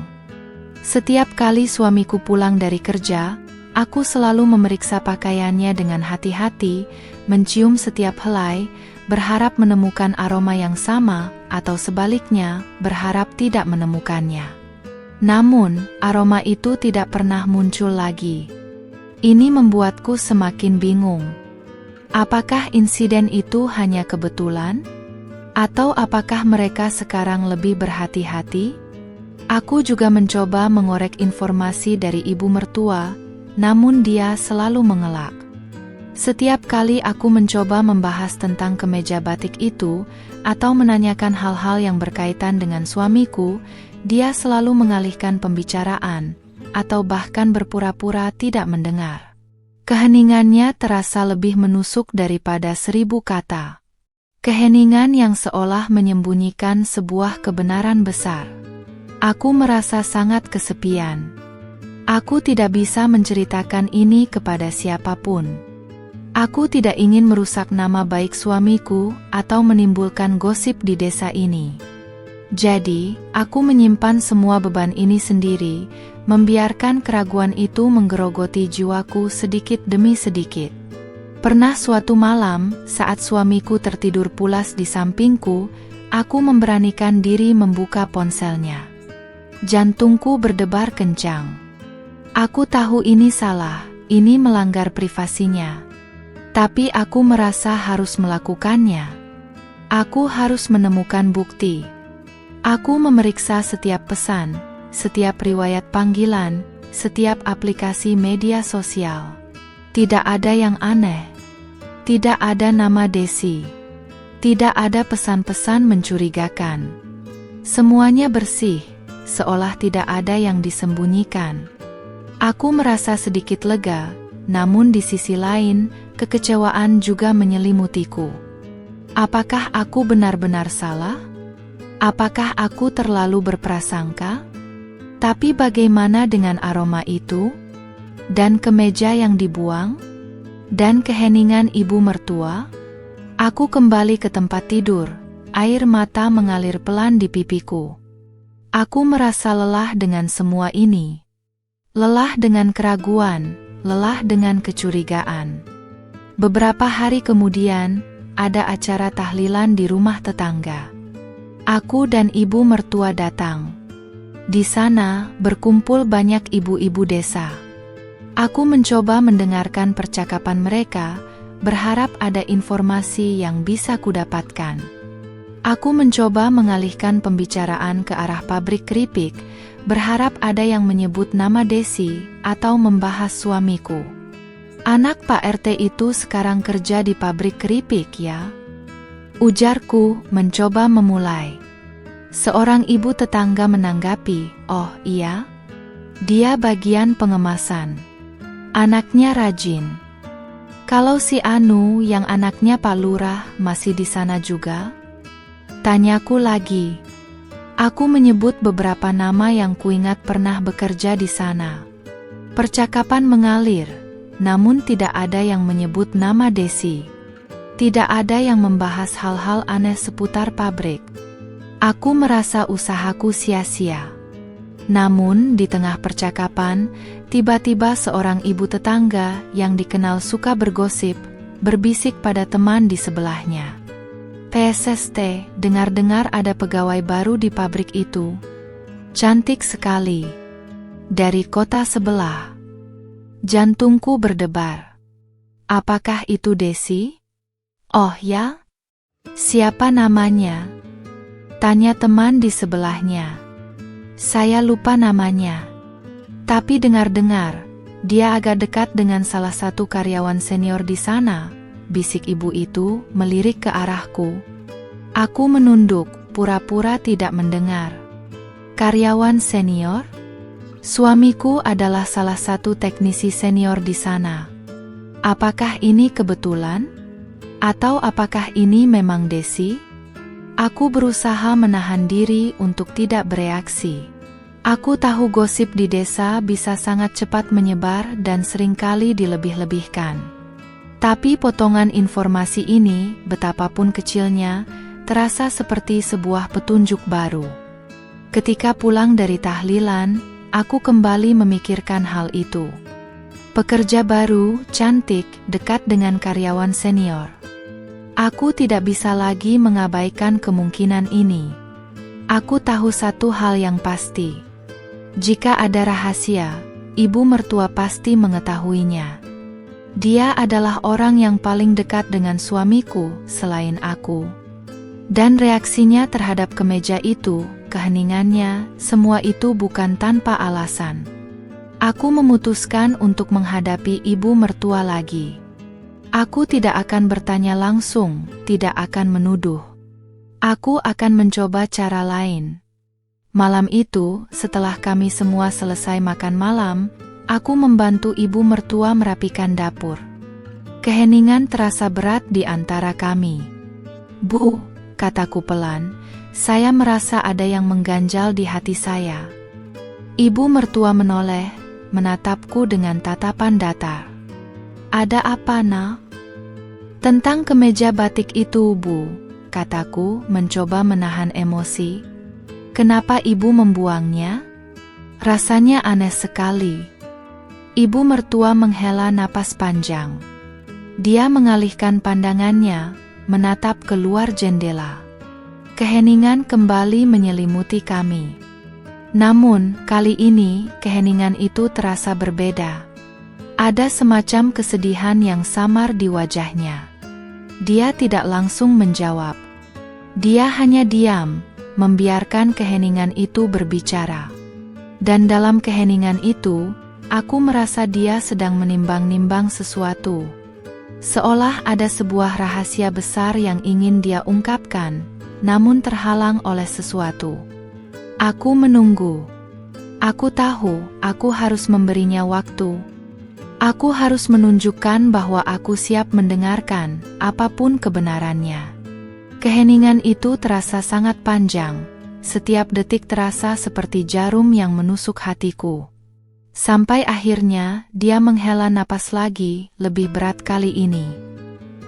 Setiap kali suamiku pulang dari kerja, aku selalu memeriksa pakaiannya dengan hati-hati, mencium setiap helai, berharap menemukan aroma yang sama, atau sebaliknya, berharap tidak menemukannya. Namun, aroma itu tidak pernah muncul lagi. Ini membuatku semakin bingung. Apakah insiden itu hanya kebetulan? Atau apakah mereka sekarang lebih berhati-hati? Aku juga mencoba mengorek informasi dari ibu mertua, namun dia selalu mengelak. Setiap kali aku mencoba membahas tentang kemeja batik itu, atau menanyakan hal-hal yang berkaitan dengan suamiku, dia selalu mengalihkan pembicaraan, atau bahkan berpura-pura tidak mendengar. Keheningannya terasa lebih menusuk daripada 1000 kata. Keheningan yang seolah menyembunyikan sebuah kebenaran besar. Aku merasa sangat kesepian. Aku tidak bisa menceritakan ini kepada siapapun. Aku tidak ingin merusak nama baik suamiku atau menimbulkan gosip di desa ini. Jadi, aku menyimpan semua beban ini sendiri, membiarkan keraguan itu menggerogoti jiwaku sedikit demi sedikit. Pernah suatu malam, saat suamiku tertidur pulas di sampingku, aku memberanikan diri membuka ponselnya. Jantungku berdebar kencang. Aku tahu ini salah, ini melanggar privasinya. Tapi aku merasa harus melakukannya. Aku harus menemukan bukti. Aku memeriksa setiap pesan, setiap riwayat panggilan, setiap aplikasi media sosial. Tidak ada yang aneh. Tidak ada nama Desi. Tidak ada pesan-pesan mencurigakan. Semuanya bersih, seolah tidak ada yang disembunyikan. Aku merasa sedikit lega, namun di sisi lain, kekecewaan juga menyelimutiku. Apakah aku benar-benar salah? Apakah aku terlalu berprasangka? Tapi bagaimana dengan aroma itu? Dan kemeja yang dibuang? Dan keheningan ibu mertua? Aku kembali ke tempat tidur, air mata mengalir pelan di pipiku. Aku merasa lelah dengan semua ini. Lelah dengan keraguan, lelah dengan kecurigaan. Beberapa hari kemudian, ada acara tahlilan di rumah tetangga. Aku dan ibu mertua datang. Di sana, berkumpul banyak ibu-ibu desa. Aku mencoba mendengarkan percakapan mereka, berharap ada informasi yang bisa kudapatkan. Aku mencoba mengalihkan pembicaraan ke arah pabrik keripik, berharap ada yang menyebut nama Desi atau membahas suamiku. Anak Pak RT itu sekarang kerja di pabrik keripik ya? Ujarku, mencoba memulai. Seorang ibu tetangga menanggapi, oh iya? Dia bagian pengemasan. Anaknya rajin. Kalau si Anu yang anaknya Pak Lurah masih di sana juga? Tanyaku lagi. Aku menyebut beberapa nama yang kuingat pernah bekerja di sana. Percakapan mengalir. Namun tidak ada yang menyebut nama Desi. Tidak ada yang membahas hal-hal aneh seputar pabrik. Aku merasa usahaku sia-sia. Namun di tengah percakapan, tiba-tiba seorang ibu tetangga yang dikenal suka bergosip, berbisik pada teman di sebelahnya. PSST, dengar-dengar ada pegawai baru di pabrik itu. Cantik sekali. Dari kota sebelah. Jantungku berdebar. Apakah itu Desi? Oh ya? Siapa namanya? Tanya teman di sebelahnya. Saya lupa namanya. Tapi dengar-dengar, dia agak dekat dengan salah satu karyawan senior di sana, bisik ibu itu melirik ke arahku. Aku menunduk, pura-pura tidak mendengar. Karyawan senior? Suamiku adalah salah satu teknisi senior di sana. Apakah ini kebetulan? Atau apakah ini memang Desi? Aku berusaha menahan diri untuk tidak bereaksi. Aku tahu gosip di desa bisa sangat cepat menyebar dan seringkali dilebih-lebihkan. Tapi potongan informasi ini, betapapun kecilnya, terasa seperti sebuah petunjuk baru. Ketika pulang dari tahlilan, aku kembali memikirkan hal itu. Pekerja baru, cantik, dekat dengan karyawan senior. Aku tidak bisa lagi mengabaikan kemungkinan ini. Aku tahu satu hal yang pasti. Jika ada rahasia, ibu mertua pasti mengetahuinya. Dia adalah orang yang paling dekat dengan suamiku selain aku. Dan reaksinya terhadap kemeja itu, keheningannya, semua itu bukan tanpa alasan. Aku memutuskan untuk menghadapi ibu mertua lagi. Aku tidak akan bertanya langsung, tidak akan menuduh. Aku akan mencoba cara lain. Malam itu, setelah kami semua selesai makan malam, aku membantu ibu mertua merapikan dapur. Keheningan terasa berat di antara kami. Bu, kataku pelan, saya merasa ada yang mengganjal di hati saya. Ibu mertua menoleh, menatapku dengan tatapan datar. Ada apa, Nak? Tentang kemeja batik itu, Bu, kataku mencoba menahan emosi. Kenapa Ibu membuangnya? Rasanya aneh sekali. Ibu mertua menghela napas panjang. Dia mengalihkan pandangannya, menatap keluar jendela. Keheningan kembali menyelimuti kami. Namun, kali ini, keheningan itu terasa berbeda. Ada semacam kesedihan yang samar di wajahnya. Dia tidak langsung menjawab. Dia hanya diam, membiarkan keheningan itu berbicara. Dan dalam keheningan itu, aku merasa dia sedang menimbang-nimbang sesuatu. Seolah ada sebuah rahasia besar yang ingin dia ungkapkan, namun terhalang oleh sesuatu. Aku menunggu. Aku tahu, aku harus memberinya waktu. Aku harus menunjukkan bahwa aku siap mendengarkan, apapun kebenarannya. Keheningan itu terasa sangat panjang. Setiap detik terasa seperti jarum yang menusuk hatiku. Sampai akhirnya, dia menghela napas lagi, lebih berat kali ini.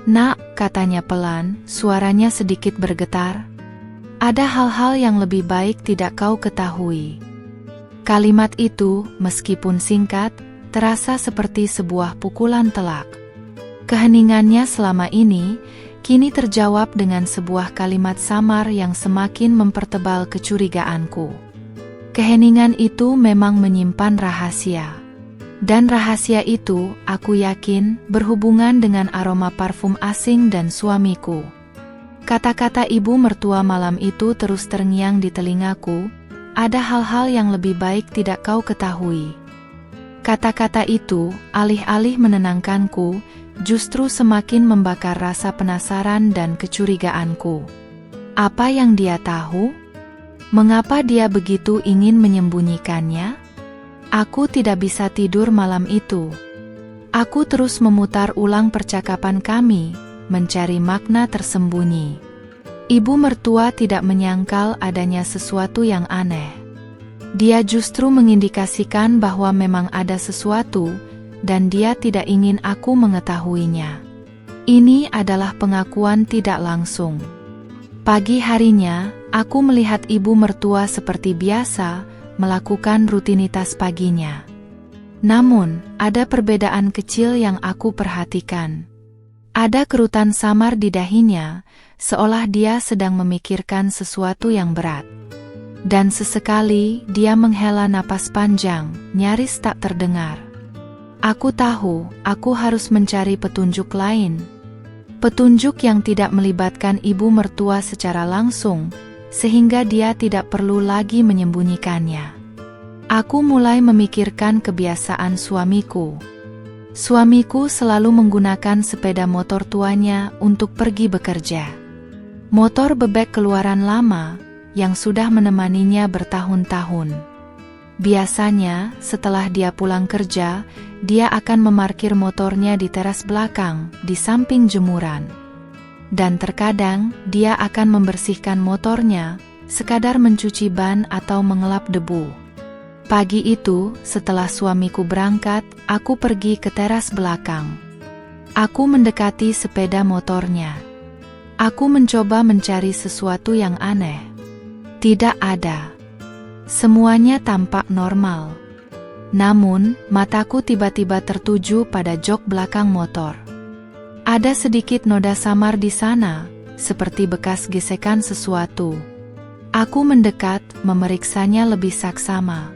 "Nak," katanya pelan, suaranya sedikit bergetar. "Ada hal-hal yang lebih baik tidak kau ketahui." Kalimat itu, meskipun singkat, terasa seperti sebuah pukulan telak. Keheningannya selama ini, kini terjawab dengan sebuah kalimat samar yang semakin mempertebal kecurigaanku. Keheningan itu memang menyimpan rahasia. Dan rahasia itu, aku yakin, berhubungan dengan aroma parfum asing dan suamiku. Kata-kata ibu mertua malam itu terus terngiang di telingaku, "Ada hal-hal yang lebih baik tidak kau ketahui." Kata-kata itu, alih-alih menenangkanku, justru semakin membakar rasa penasaran dan kecurigaanku. Apa yang dia tahu? Mengapa dia begitu ingin menyembunyikannya? Aku tidak bisa tidur malam itu. Aku terus memutar ulang percakapan kami, mencari makna tersembunyi. Ibu mertua tidak menyangkal adanya sesuatu yang aneh. Dia justru mengindikasikan bahwa memang ada sesuatu, dan dia tidak ingin aku mengetahuinya. Ini adalah pengakuan tidak langsung. Pagi harinya, aku melihat ibu mertua seperti biasa, melakukan rutinitas paginya. Namun, ada perbedaan kecil yang aku perhatikan. Ada kerutan samar di dahinya, seolah dia sedang memikirkan sesuatu yang berat. Dan sesekali, dia menghela napas panjang, nyaris tak terdengar. Aku tahu, aku harus mencari petunjuk lain. Petunjuk yang tidak melibatkan ibu mertua secara langsung, sehingga dia tidak perlu lagi menyembunyikannya. Aku mulai memikirkan kebiasaan suamiku. Suamiku selalu menggunakan sepeda motor tuanya untuk pergi bekerja. Motor bebek keluaran lama, yang sudah menemaninya bertahun-tahun. Biasanya, setelah dia pulang kerja, dia akan memarkir motornya di teras belakang, di samping jemuran. Dan terkadang, dia akan membersihkan motornya, sekadar mencuci ban atau mengelap debu. Pagi itu, setelah suamiku berangkat, aku pergi ke teras belakang. Aku mendekati sepeda motornya. Aku mencoba mencari sesuatu yang aneh. Tidak ada. Semuanya tampak normal. Namun, mataku tiba-tiba tertuju pada jok belakang motor. Ada sedikit noda samar di sana, seperti bekas gesekan sesuatu. Aku mendekat, memeriksanya lebih saksama.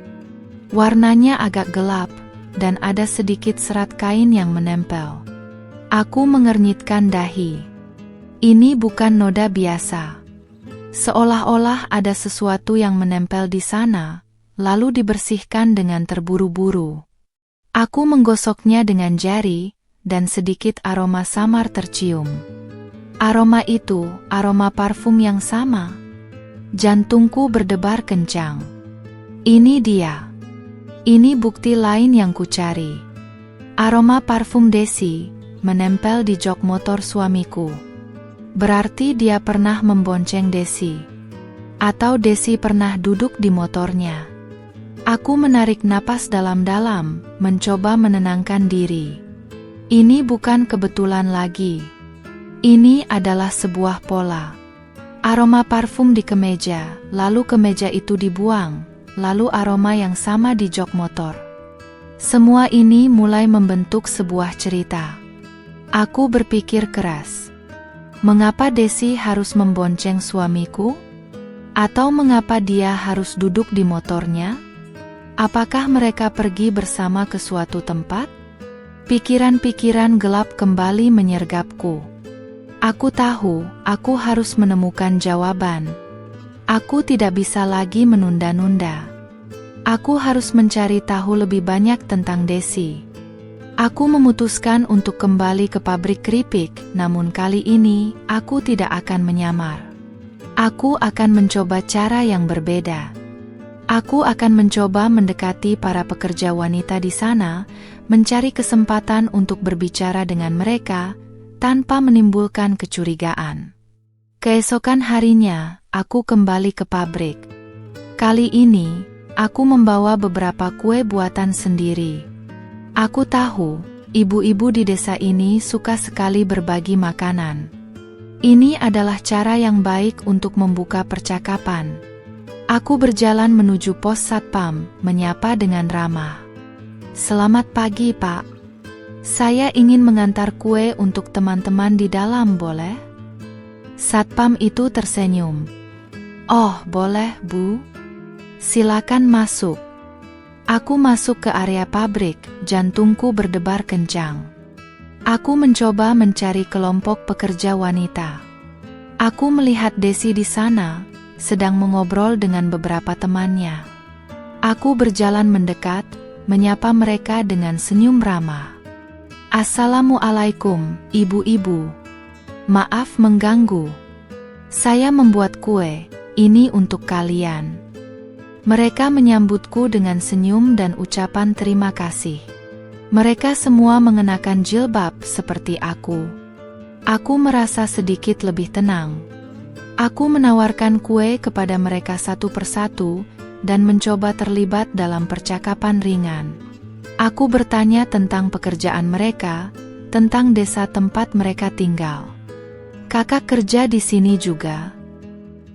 Warnanya agak gelap, dan ada sedikit serat kain yang menempel. Aku mengernyitkan dahi. Ini bukan noda biasa. Seolah-olah ada sesuatu yang menempel di sana, lalu dibersihkan dengan terburu-buru. Aku menggosoknya dengan jari, dan sedikit aroma samar tercium. Aroma itu, aroma parfum yang sama. Jantungku berdebar kencang. Ini dia. Ini bukti lain yang kucari. Aroma parfum Desi, menempel di jok motor suamiku. Berarti dia pernah membonceng Desi. Atau Desi pernah duduk di motornya. Aku menarik napas dalam-dalam, mencoba menenangkan diri. Ini bukan kebetulan lagi. Ini adalah sebuah pola. Aroma parfum di kemeja, lalu kemeja itu dibuang, lalu aroma yang sama di jok motor. Semua ini mulai membentuk sebuah cerita. Aku berpikir keras. Mengapa Desi harus membonceng suamiku? Atau mengapa dia harus duduk di motornya? Apakah mereka pergi bersama ke suatu tempat? Pikiran-pikiran gelap kembali menyergapku. Aku tahu, aku harus menemukan jawaban. Aku tidak bisa lagi menunda-nunda. Aku harus mencari tahu lebih banyak tentang Desi. Aku memutuskan untuk kembali ke pabrik keripik, namun kali ini, aku tidak akan menyamar. Aku akan mencoba cara yang berbeda. Aku akan mencoba mendekati para pekerja wanita di sana, mencari kesempatan untuk berbicara dengan mereka, tanpa menimbulkan kecurigaan. Keesokan harinya, aku kembali ke pabrik. Kali ini, aku membawa beberapa kue buatan sendiri. Aku tahu, ibu-ibu di desa ini suka sekali berbagi makanan. Ini adalah cara yang baik untuk membuka percakapan. Aku berjalan menuju pos satpam, menyapa dengan ramah. "Selamat pagi, Pak. Saya ingin mengantar kue untuk teman-teman di dalam, boleh?" Satpam itu tersenyum. "Oh, boleh, Bu. Silakan masuk." Aku masuk ke area pabrik, jantungku berdebar kencang. Aku mencoba mencari kelompok pekerja wanita. Aku melihat Desi di sana, sedang mengobrol dengan beberapa temannya. Aku berjalan mendekat, menyapa mereka dengan senyum ramah. "Assalamualaikum, ibu-ibu. Maaf mengganggu. Saya membuat kue, ini untuk kalian." Mereka menyambutku dengan senyum dan ucapan terima kasih. Mereka semua mengenakan jilbab seperti aku. Aku merasa sedikit lebih tenang. Aku menawarkan kue kepada mereka satu persatu dan mencoba terlibat dalam percakapan ringan. Aku bertanya tentang pekerjaan mereka, tentang desa tempat mereka tinggal. "Kakak kerja di sini juga?"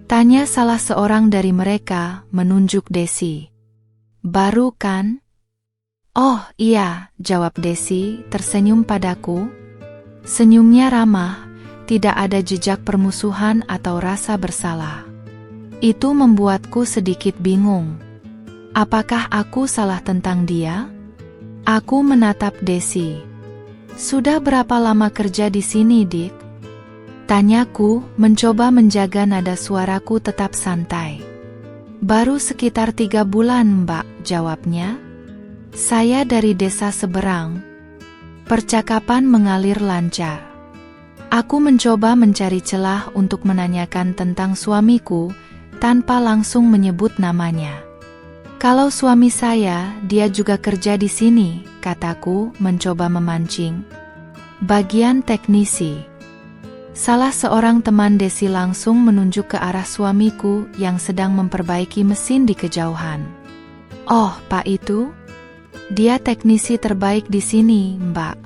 tanya salah seorang dari mereka, menunjuk Desi. "Baru kan?" "Oh, iya," jawab Desi, tersenyum padaku. Senyumnya ramah, tidak ada jejak permusuhan atau rasa bersalah. Itu membuatku sedikit bingung. Apakah aku salah tentang dia? Aku menatap Desi. "Sudah berapa lama kerja di sini, Dik?" tanyaku, mencoba menjaga nada suaraku tetap santai. "Baru sekitar 3 bulan, Mbak," jawabnya. "Saya dari desa seberang." Percakapan mengalir lancar. Aku mencoba mencari celah untuk menanyakan tentang suamiku, tanpa langsung menyebut namanya. "Kalau suami saya, dia juga kerja di sini," kataku, mencoba memancing. "Bagian teknisi." Salah seorang teman Desi langsung menunjuk ke arah suamiku yang sedang memperbaiki mesin di kejauhan. "Oh, Pak itu? Dia teknisi terbaik di sini, Mbak.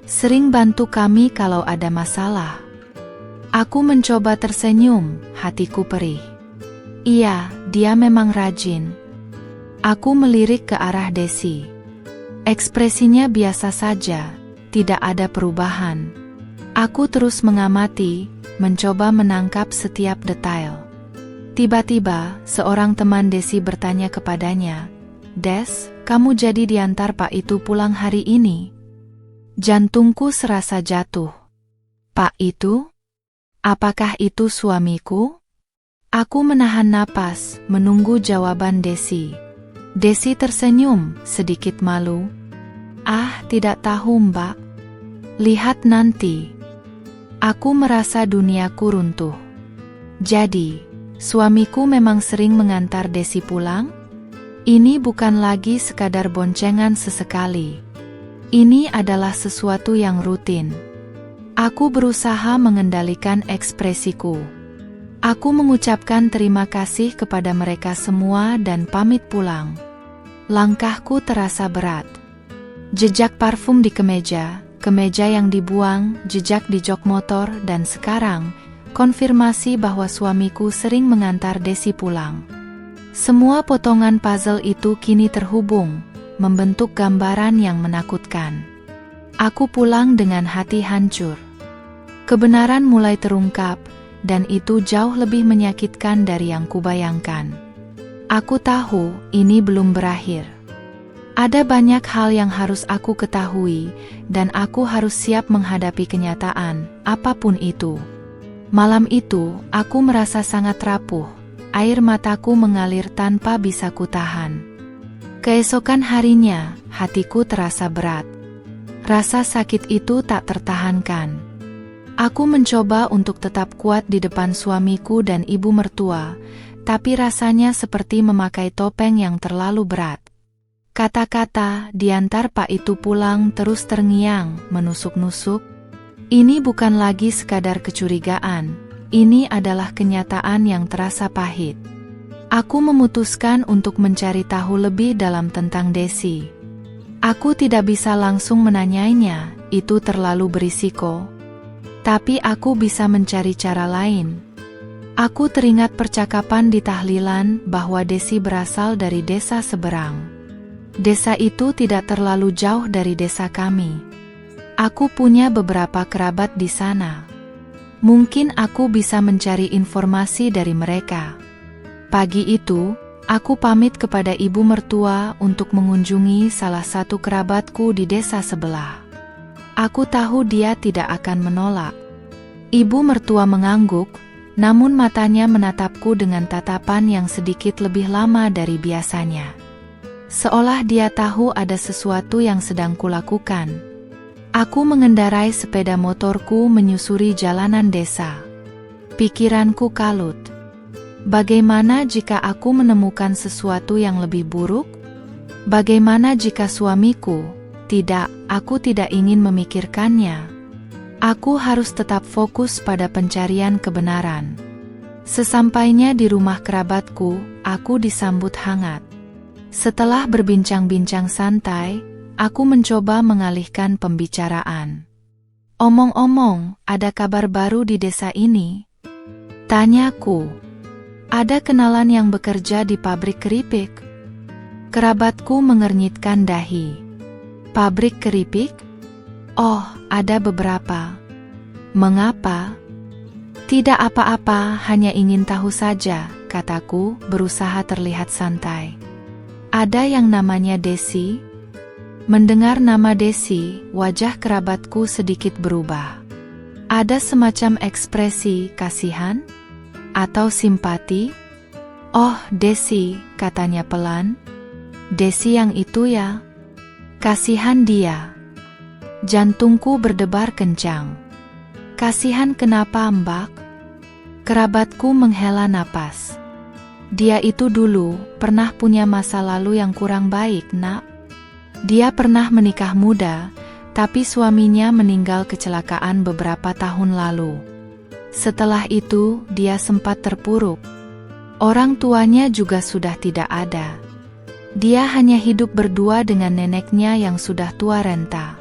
Sering bantu kami kalau ada masalah." Aku mencoba tersenyum, hatiku perih. "Iya, dia memang rajin." Aku melirik ke arah Desi. Ekspresinya biasa saja, tidak ada perubahan. Aku terus mengamati, mencoba menangkap setiap detail. Tiba-tiba, seorang teman Desi bertanya kepadanya, "Des, kamu jadi diantar Pak itu pulang hari ini?" Jantungku serasa jatuh. "Pak itu? Apakah itu suamiku?" Aku menahan napas, menunggu jawaban Desi. Desi tersenyum, sedikit malu. "Ah, tidak tahu, Mbak. Lihat nanti." Aku merasa duniaku runtuh. Jadi, suamiku memang sering mengantar Desi pulang? Ini bukan lagi sekadar boncengan sesekali. Ini adalah sesuatu yang rutin. Aku berusaha mengendalikan ekspresiku. Aku mengucapkan terima kasih kepada mereka semua dan pamit pulang. Langkahku terasa berat. Jejak parfum di kemeja, kemeja yang dibuang, jejak di jok motor, dan sekarang, konfirmasi bahwa suamiku sering mengantar Desi pulang. Semua potongan puzzle itu kini terhubung, membentuk gambaran yang menakutkan. Aku pulang dengan hati hancur. Kebenaran mulai terungkap, dan itu jauh lebih menyakitkan dari yang kubayangkan. Aku tahu ini belum berakhir. Ada banyak hal yang harus aku ketahui, dan aku harus siap menghadapi kenyataan, apapun itu. Malam itu, aku merasa sangat rapuh. Air mataku mengalir tanpa bisa kutahan. Keesokan harinya, hatiku terasa berat. Rasa sakit itu tak tertahankan. Aku mencoba untuk tetap kuat di depan suamiku dan ibu mertua, tapi rasanya seperti memakai topeng yang terlalu berat. Kata-kata diantar Pak itu pulang terus terngiang, menusuk-nusuk. Ini bukan lagi sekadar kecurigaan, ini adalah kenyataan yang terasa pahit. Aku memutuskan untuk mencari tahu lebih dalam tentang Desi. Aku tidak bisa langsung menanyainya, itu terlalu berisiko. Tapi aku bisa mencari cara lain. Aku teringat percakapan di tahlilan bahwa Desi berasal dari desa seberang. Desa itu tidak terlalu jauh dari desa kami. Aku punya beberapa kerabat di sana. Mungkin aku bisa mencari informasi dari mereka. Pagi itu, aku pamit kepada ibu mertua untuk mengunjungi salah satu kerabatku di desa sebelah. Aku tahu dia tidak akan menolak. Ibu mertua mengangguk, namun matanya menatapku dengan tatapan yang sedikit lebih lama dari biasanya. Seolah dia tahu ada sesuatu yang sedang kulakukan. Aku mengendarai sepeda motorku menyusuri jalanan desa. Pikiranku kalut. Bagaimana jika aku menemukan sesuatu yang lebih buruk? Bagaimana jika suamiku? Tidak, aku tidak ingin memikirkannya. Aku harus tetap fokus pada pencarian kebenaran. Sesampainya di rumah kerabatku, aku disambut hangat. Setelah berbincang-bincang santai, aku mencoba mengalihkan pembicaraan. Omong-omong, ada kabar baru di desa ini? Tanyaku. Ada kenalan yang bekerja di pabrik keripik? Kerabatku mengernyitkan dahi. Pabrik keripik? Oh, ada beberapa. Mengapa? Tidak apa-apa, hanya ingin tahu saja, kataku, berusaha terlihat santai. Ada yang namanya Desi? Mendengar nama Desi, wajah kerabatku sedikit berubah. Ada semacam ekspresi kasihan? Atau simpati? Oh, Desi, katanya pelan. Desi yang itu ya? Kasihan dia. Jantungku berdebar kencang. Kasihan kenapa, Mbak? Kerabatku menghela napas. Dia itu dulu pernah punya masa lalu yang kurang baik, Nak. Dia pernah menikah muda, tapi suaminya meninggal kecelakaan beberapa tahun lalu. Setelah itu, dia sempat terpuruk. Orang tuanya juga sudah tidak ada. Dia hanya hidup berdua dengan neneknya yang sudah tua renta.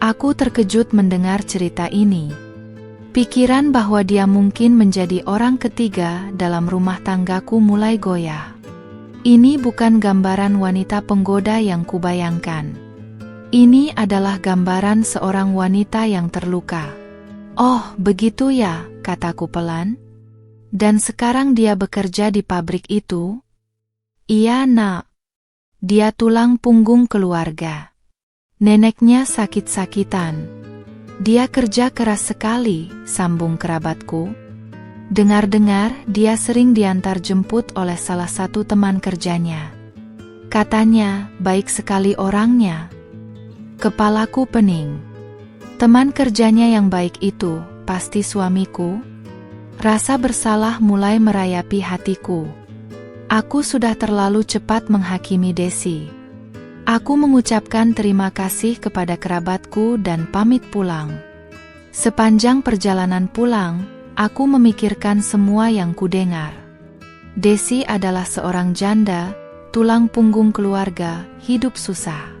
Aku terkejut mendengar cerita ini. Pikiran bahwa dia mungkin menjadi orang ketiga dalam rumah tanggaku mulai goyah. Ini bukan gambaran wanita penggoda yang kubayangkan. Ini adalah gambaran seorang wanita yang terluka. Oh, begitu ya, kataku pelan. Dan sekarang dia bekerja di pabrik itu? Iya, Nak. Dia tulang punggung keluarga. Neneknya sakit-sakitan. Dia kerja keras sekali, sambung kerabatku. Dengar-dengar, dia sering diantar jemput oleh salah satu teman kerjanya. Katanya, baik sekali orangnya. Kepalaku pening. Teman kerjanya yang baik itu, pasti suamiku? Rasa bersalah mulai merayapi hatiku. Aku sudah terlalu cepat menghakimi Desi. Aku mengucapkan terima kasih kepada kerabatku dan pamit pulang. Sepanjang perjalanan pulang, aku memikirkan semua yang kudengar. Desi adalah seorang janda, tulang punggung keluarga, hidup susah.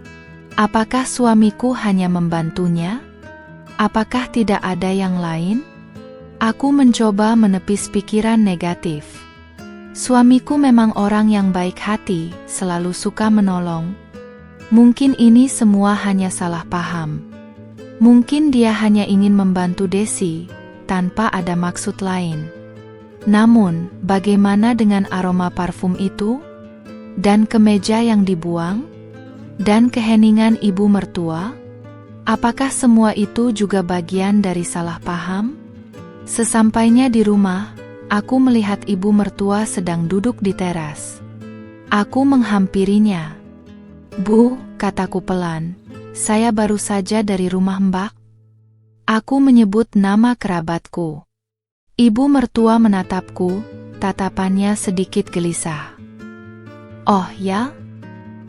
Apakah suamiku hanya membantunya? Apakah tidak ada yang lain? Aku mencoba menepis pikiran negatif. Suamiku memang orang yang baik hati, selalu suka menolong. Mungkin ini semua hanya salah paham. Mungkin dia hanya ingin membantu Desi, tanpa ada maksud lain. Namun, bagaimana dengan aroma parfum itu? Dan kemeja yang dibuang? Dan keheningan ibu mertua? Apakah semua itu juga bagian dari salah paham? Sesampainya di rumah, aku melihat ibu mertua sedang duduk di teras. Aku menghampirinya. "Bu," kataku pelan, "saya baru saja dari rumah Mbak." Aku menyebut nama kerabatku. Ibu mertua menatapku, tatapannya sedikit gelisah. "Oh ya?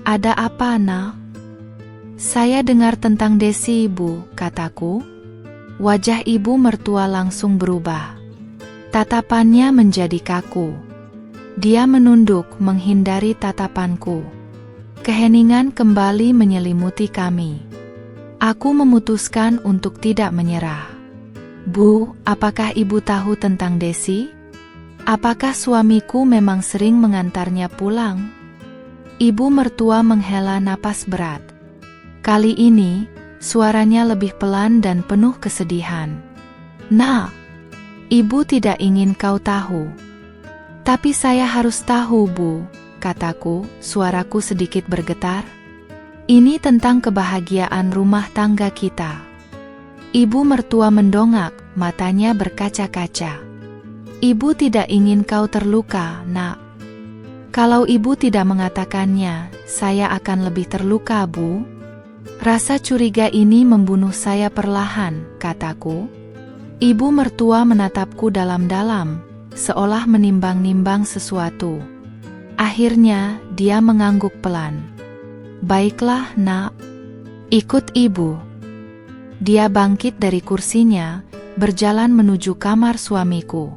Ada apa, Nak?" "Saya dengar tentang Desi, Ibu," kataku. Wajah ibu mertua langsung berubah. Tatapannya menjadi kaku. Dia menunduk menghindari tatapanku. Keheningan kembali menyelimuti kami. Aku memutuskan untuk tidak menyerah. "Bu, apakah ibu tahu tentang Desi? Apakah suamiku memang sering mengantarnya pulang?" Ibu mertua menghela napas berat. Kali ini, suaranya lebih pelan dan penuh kesedihan. "Nah, ibu tidak ingin kau tahu." "Tapi saya harus tahu, Bu," kataku, suaraku sedikit bergetar. "Ini tentang kebahagiaan rumah tangga kita." Ibu mertua mendongak, matanya berkaca-kaca. "Ibu tidak ingin kau terluka, Nak." "Kalau ibu tidak mengatakannya, saya akan lebih terluka, Bu." "Rasa curiga ini membunuh saya perlahan," kataku. Ibu mertua menatapku dalam-dalam, seolah menimbang-nimbang sesuatu. Akhirnya, dia mengangguk pelan. "Baiklah, Nak. Ikut ibu." Dia bangkit dari kursinya, berjalan menuju kamar suamiku.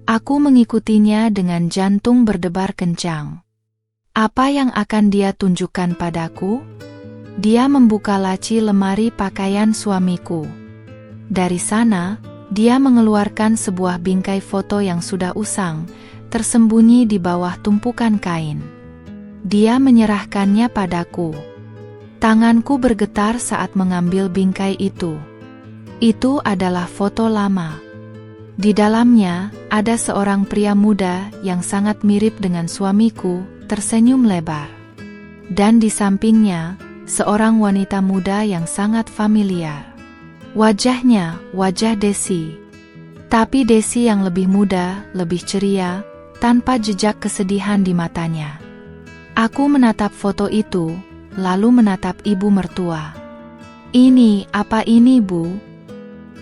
Aku mengikutinya dengan jantung berdebar kencang. Apa yang akan dia tunjukkan padaku? Dia membuka laci lemari pakaian suamiku. Dari sana, dia mengeluarkan sebuah bingkai foto yang sudah usang, tersembunyi di bawah tumpukan kain. Dia menyerahkannya padaku. Tanganku bergetar saat mengambil bingkai itu. Itu adalah foto lama. Di dalamnya, ada seorang pria muda yang sangat mirip dengan suamiku, tersenyum lebar. Dan di sampingnya, seorang wanita muda yang sangat familiar. Wajahnya, wajah Desi. Tapi Desi yang lebih muda, lebih ceria, tanpa jejak kesedihan di matanya. Aku menatap foto itu, lalu menatap ibu mertua. "Ini, apa ini, Bu?"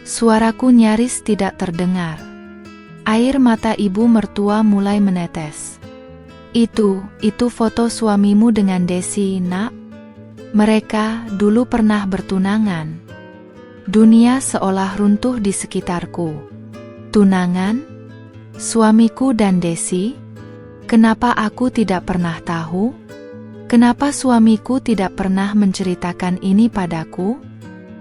Suaraku nyaris tidak terdengar. Air mata ibu mertua mulai menetes. Itu foto suamimu dengan Desi, Nak. Mereka dulu pernah bertunangan." Dunia seolah runtuh di sekitarku. Tunangan? Suamiku dan Desi? Kenapa aku tidak pernah tahu? Kenapa suamiku tidak pernah menceritakan ini padaku?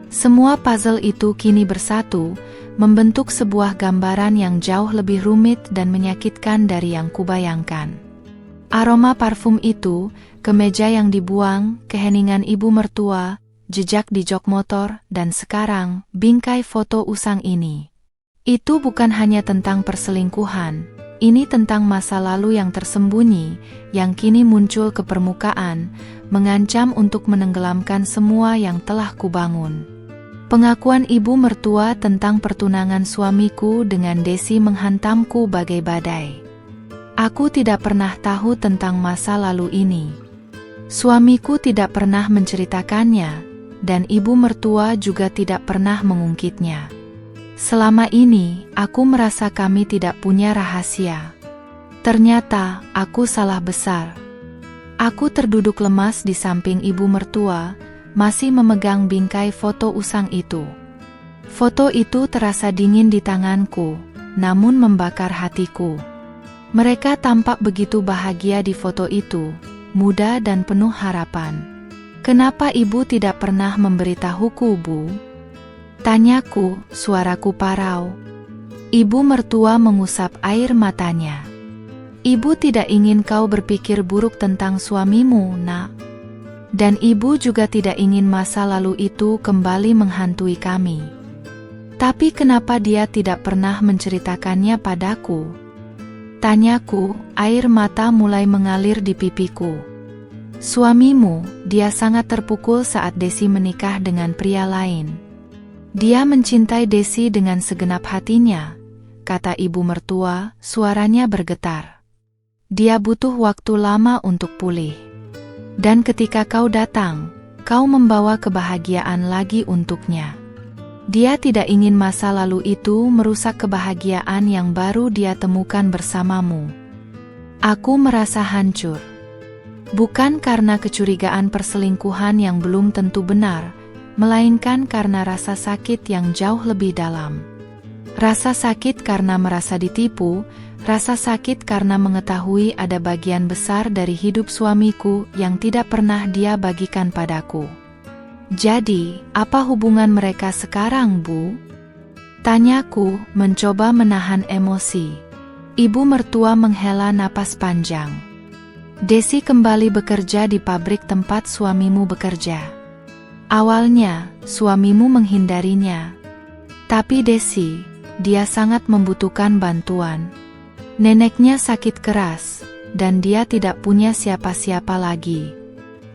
Semua puzzle itu kini bersatu, membentuk sebuah gambaran yang jauh lebih rumit dan menyakitkan dari yang kubayangkan. Aroma parfum itu, kemeja yang dibuang, keheningan ibu mertua, jejak di jok motor, dan sekarang, bingkai foto usang ini. Itu bukan hanya tentang perselingkuhan, ini tentang masa lalu yang tersembunyi, yang kini muncul ke permukaan, mengancam untuk menenggelamkan semua yang telah kubangun. Pengakuan ibu mertua tentang pertunangan suamiku dengan Desi menghantamku bagai badai. Aku tidak pernah tahu tentang masa lalu ini. Suamiku tidak pernah menceritakannya, dan ibu mertua juga tidak pernah mengungkitnya. Selama ini, aku merasa kami tidak punya rahasia. Ternyata, aku salah besar. Aku terduduk lemas di samping ibu mertua, masih memegang bingkai foto usang itu. Foto itu terasa dingin di tanganku, namun membakar hatiku. Mereka tampak begitu bahagia di foto itu, muda dan penuh harapan. Kenapa ibu tidak pernah memberitahuku, Bu? Tanyaku, suaraku parau. Ibu mertua mengusap air matanya. Ibu tidak ingin kau berpikir buruk tentang suamimu, Nak. Dan ibu juga tidak ingin masa lalu itu kembali menghantui kami. Tapi kenapa dia tidak pernah menceritakannya padaku? Tanyaku, air mata mulai mengalir di pipiku. Suamimu, dia sangat terpukul saat Desi menikah dengan pria lain. Dia mencintai Desi dengan segenap hatinya, kata ibu mertua, suaranya bergetar. Dia butuh waktu lama untuk pulih. Dan ketika kau datang, kau membawa kebahagiaan lagi untuknya. Dia tidak ingin masa lalu itu merusak kebahagiaan yang baru dia temukan bersamamu. Aku merasa hancur. Bukan karena kecurigaan perselingkuhan yang belum tentu benar, melainkan karena rasa sakit yang jauh lebih dalam. Rasa sakit karena merasa ditipu, rasa sakit karena mengetahui ada bagian besar dari hidup suamiku yang tidak pernah dia bagikan padaku. Jadi, apa hubungan mereka sekarang, Bu? Tanyaku, mencoba menahan emosi. Ibu mertua menghela napas panjang. Desi kembali bekerja di pabrik tempat suamimu bekerja. Awalnya, suamimu menghindarinya. Tapi Desi, dia sangat membutuhkan bantuan. Neneknya sakit keras, dan dia tidak punya siapa-siapa lagi.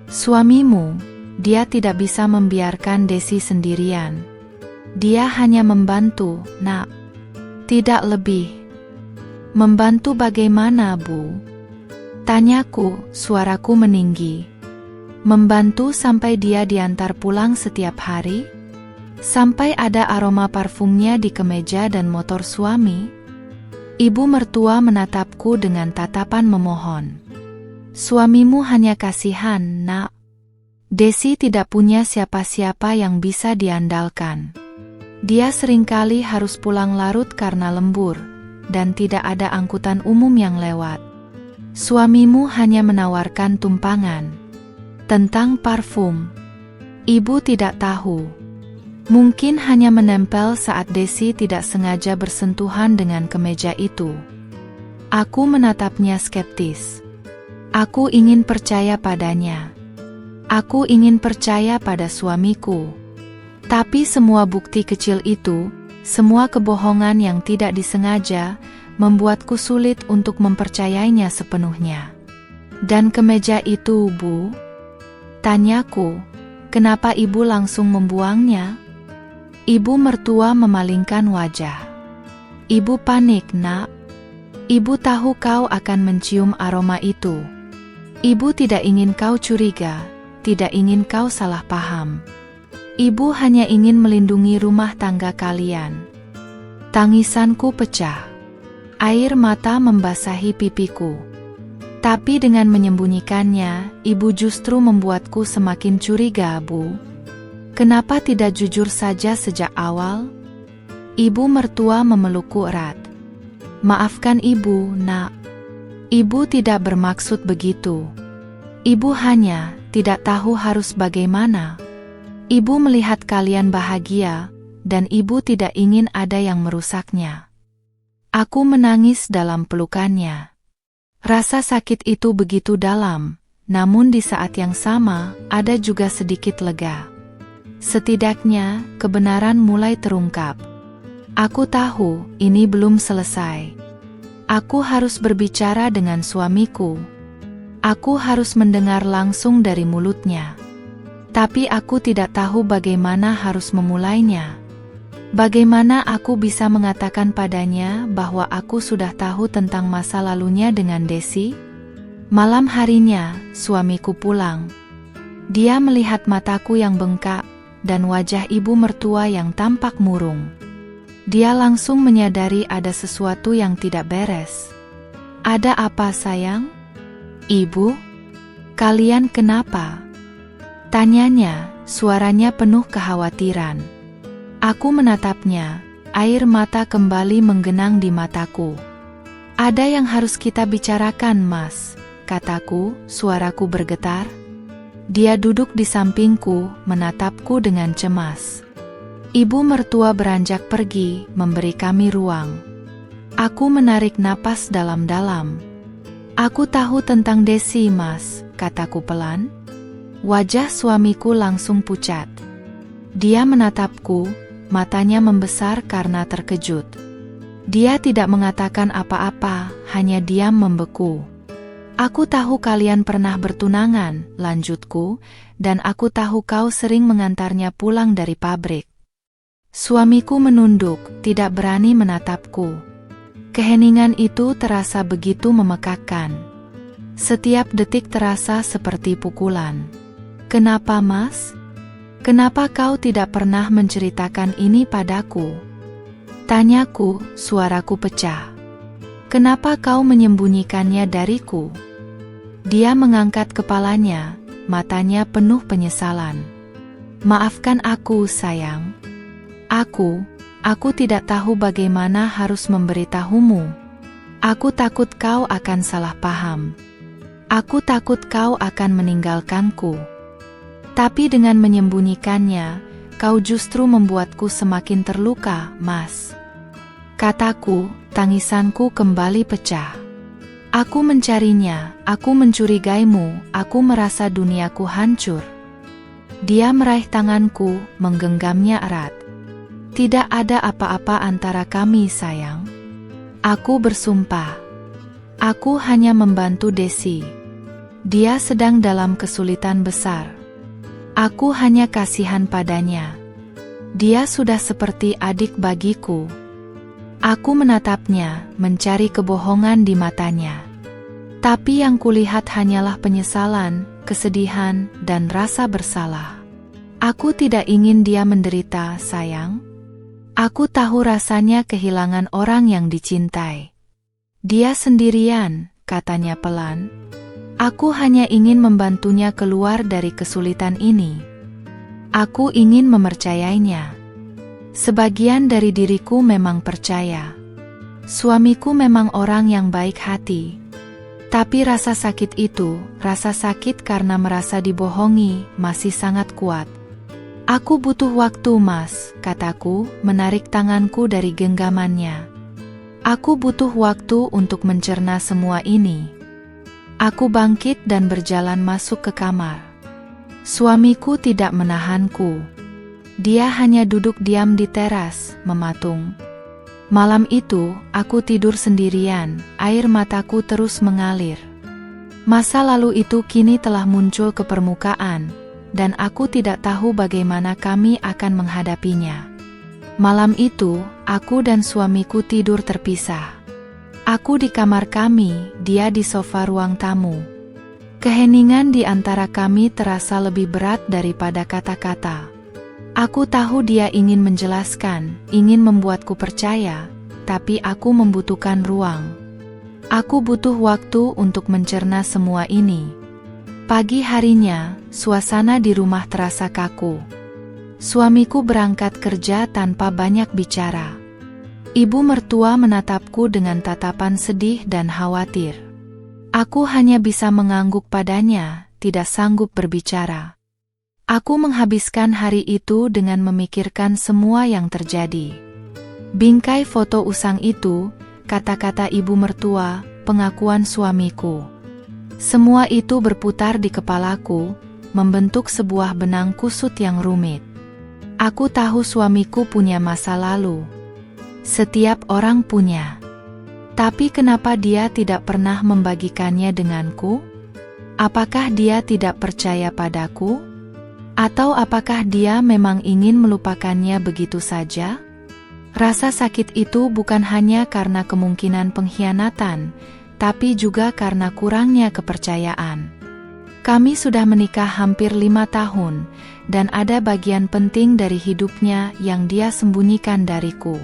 Suamimu, dia tidak bisa membiarkan Desi sendirian. Dia hanya membantu, Nak. Tidak lebih. Membantu bagaimana, Bu? Tanyaku, suaraku meninggi. Membantu sampai dia diantar pulang setiap hari? Sampai ada aroma parfumnya di kemeja dan motor suami? Ibu mertua menatapku dengan tatapan memohon. Suamimu hanya kasihan, Nak. Desi tidak punya siapa-siapa yang bisa diandalkan. Dia seringkali harus pulang larut karena lembur, dan tidak ada angkutan umum yang lewat. Suamimu hanya menawarkan tumpangan. Tentang parfum, ibu tidak tahu. Mungkin hanya menempel saat Desi tidak sengaja bersentuhan dengan kemeja itu. Aku menatapnya skeptis. Aku ingin percaya padanya. Aku ingin percaya pada suamiku. Tapi semua bukti kecil itu, semua kebohongan yang tidak disengaja, membuatku sulit untuk mempercayainya sepenuhnya. Dan kemeja itu, Bu? Tanyaku, kenapa ibu langsung membuangnya? Ibu mertua memalingkan wajah. Ibu panik, Nak. Ibu tahu kau akan mencium aroma itu. Ibu tidak ingin kau curiga, tidak ingin kau salah paham. Ibu hanya ingin melindungi rumah tangga kalian. Tangisanku pecah. Air mata membasahi pipiku. Tapi dengan menyembunyikannya, ibu justru membuatku semakin curiga, Bu. Kenapa tidak jujur saja sejak awal? Ibu mertua memelukku erat. Maafkan ibu, Nak. Ibu tidak bermaksud begitu. Ibu hanya tidak tahu harus bagaimana. Ibu melihat kalian bahagia, dan ibu tidak ingin ada yang merusaknya. Aku menangis dalam pelukannya. Rasa sakit itu begitu dalam, namun di saat yang sama, ada juga sedikit lega. Setidaknya, kebenaran mulai terungkap. Aku tahu, ini belum selesai. Aku harus berbicara dengan suamiku. Aku harus mendengar langsung dari mulutnya. Tapi aku tidak tahu bagaimana harus memulainya. Bagaimana aku bisa mengatakan padanya bahwa aku sudah tahu tentang masa lalunya dengan Desi? Malam harinya, suamiku pulang. Dia melihat mataku yang bengkak, dan wajah ibu mertua yang tampak murung. Dia langsung menyadari ada sesuatu yang tidak beres. Ada apa, sayang? Ibu? Kalian kenapa? Tanyanya, suaranya penuh kekhawatiran. Aku menatapnya, air mata kembali menggenang di mataku. Ada yang harus kita bicarakan, Mas, kataku, suaraku bergetar. Dia duduk di sampingku, menatapku dengan cemas. Ibu mertua beranjak pergi, memberi kami ruang. Aku menarik napas dalam-dalam. Aku tahu tentang Desi, Mas, kataku pelan. Wajah suamiku langsung pucat. Dia menatapku, matanya membesar karena terkejut. Dia tidak mengatakan apa-apa, hanya diam membeku. Aku tahu kalian pernah bertunangan, lanjutku, dan aku tahu kau sering mengantarnya pulang dari pabrik. Suamiku menunduk, tidak berani menatapku. Keheningan itu terasa begitu memekakkan. Setiap detik terasa seperti pukulan. Kenapa, Mas? Kenapa kau tidak pernah menceritakan ini padaku? Tanyaku, suaraku pecah. Kenapa kau menyembunyikannya dariku? Dia mengangkat kepalanya, matanya penuh penyesalan. Maafkan aku, sayang. Aku tidak tahu bagaimana harus memberitahumu. Aku takut kau akan salah paham. Aku takut kau akan meninggalkanku. Tapi dengan menyembunyikannya, kau justru membuatku semakin terluka, Mas. Kataku, tangisanku kembali pecah. Aku mencarinya, aku mencurigaimu, aku merasa duniaku hancur. Dia meraih tanganku, menggenggamnya erat. Tidak ada apa-apa antara kami, sayang. Aku bersumpah. Aku hanya membantu Desi. Dia sedang dalam kesulitan besar. Aku hanya kasihan padanya. Dia sudah seperti adik bagiku. Aku menatapnya, mencari kebohongan di matanya. Tapi yang kulihat hanyalah penyesalan, kesedihan, dan rasa bersalah. Aku tidak ingin dia menderita, sayang. Aku tahu rasanya kehilangan orang yang dicintai. Dia sendirian, katanya pelan. Aku hanya ingin membantunya keluar dari kesulitan ini. Aku ingin mempercayainya. Sebagian dari diriku memang percaya. Suamiku memang orang yang baik hati. Tapi rasa sakit itu, rasa sakit karena merasa dibohongi, masih sangat kuat. Aku butuh waktu, Mas, kataku, menarik tanganku dari genggamannya. Aku butuh waktu untuk mencerna semua ini. Aku bangkit dan berjalan masuk ke kamar. Suamiku tidak menahanku. Dia hanya duduk diam di teras, mematung. Malam itu, aku tidur sendirian, air mataku terus mengalir. Masa lalu itu kini telah muncul ke permukaan, dan aku tidak tahu bagaimana kami akan menghadapinya. Malam itu, aku dan suamiku tidur terpisah. Aku di kamar kami, dia di sofa ruang tamu. Keheningan di antara kami terasa lebih berat daripada kata-kata. Aku tahu dia ingin menjelaskan, ingin membuatku percaya, tapi aku membutuhkan ruang. Aku butuh waktu untuk mencerna semua ini. Pagi harinya, suasana di rumah terasa kaku. Suamiku berangkat kerja tanpa banyak bicara. Ibu mertua menatapku dengan tatapan sedih dan khawatir. Aku hanya bisa mengangguk padanya, tidak sanggup berbicara. Aku menghabiskan hari itu dengan memikirkan semua yang terjadi. Bingkai foto usang itu, kata-kata ibu mertua, pengakuan suamiku. Semua itu berputar di kepalaku, membentuk sebuah benang kusut yang rumit. Aku tahu suamiku punya masa lalu. Setiap orang punya. Tapi kenapa dia tidak pernah membagikannya denganku? Apakah dia tidak percaya padaku? Atau apakah dia memang ingin melupakannya begitu saja? Rasa sakit itu bukan hanya karena kemungkinan pengkhianatan, tapi juga karena kurangnya kepercayaan. Kami sudah menikah hampir 5 tahun, dan ada bagian penting dari hidupnya yang dia sembunyikan dariku.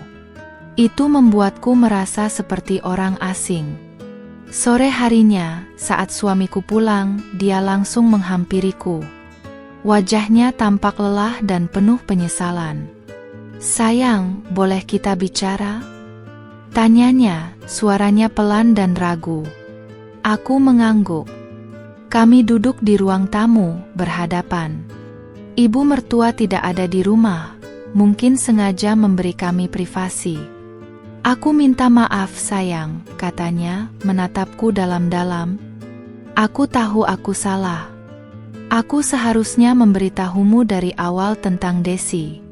Itu membuatku merasa seperti orang asing. Sore harinya, saat suamiku pulang, dia langsung menghampiriku. Wajahnya tampak lelah dan penuh penyesalan. "Sayang, boleh kita bicara?" tanyanya, suaranya pelan dan ragu. Aku mengangguk. Kami duduk di ruang tamu, berhadapan. Ibu mertua tidak ada di rumah, mungkin sengaja memberi kami privasi. Aku minta maaf sayang, katanya, menatapku dalam-dalam. Aku tahu aku salah. Aku seharusnya memberitahumu dari awal tentang Desi.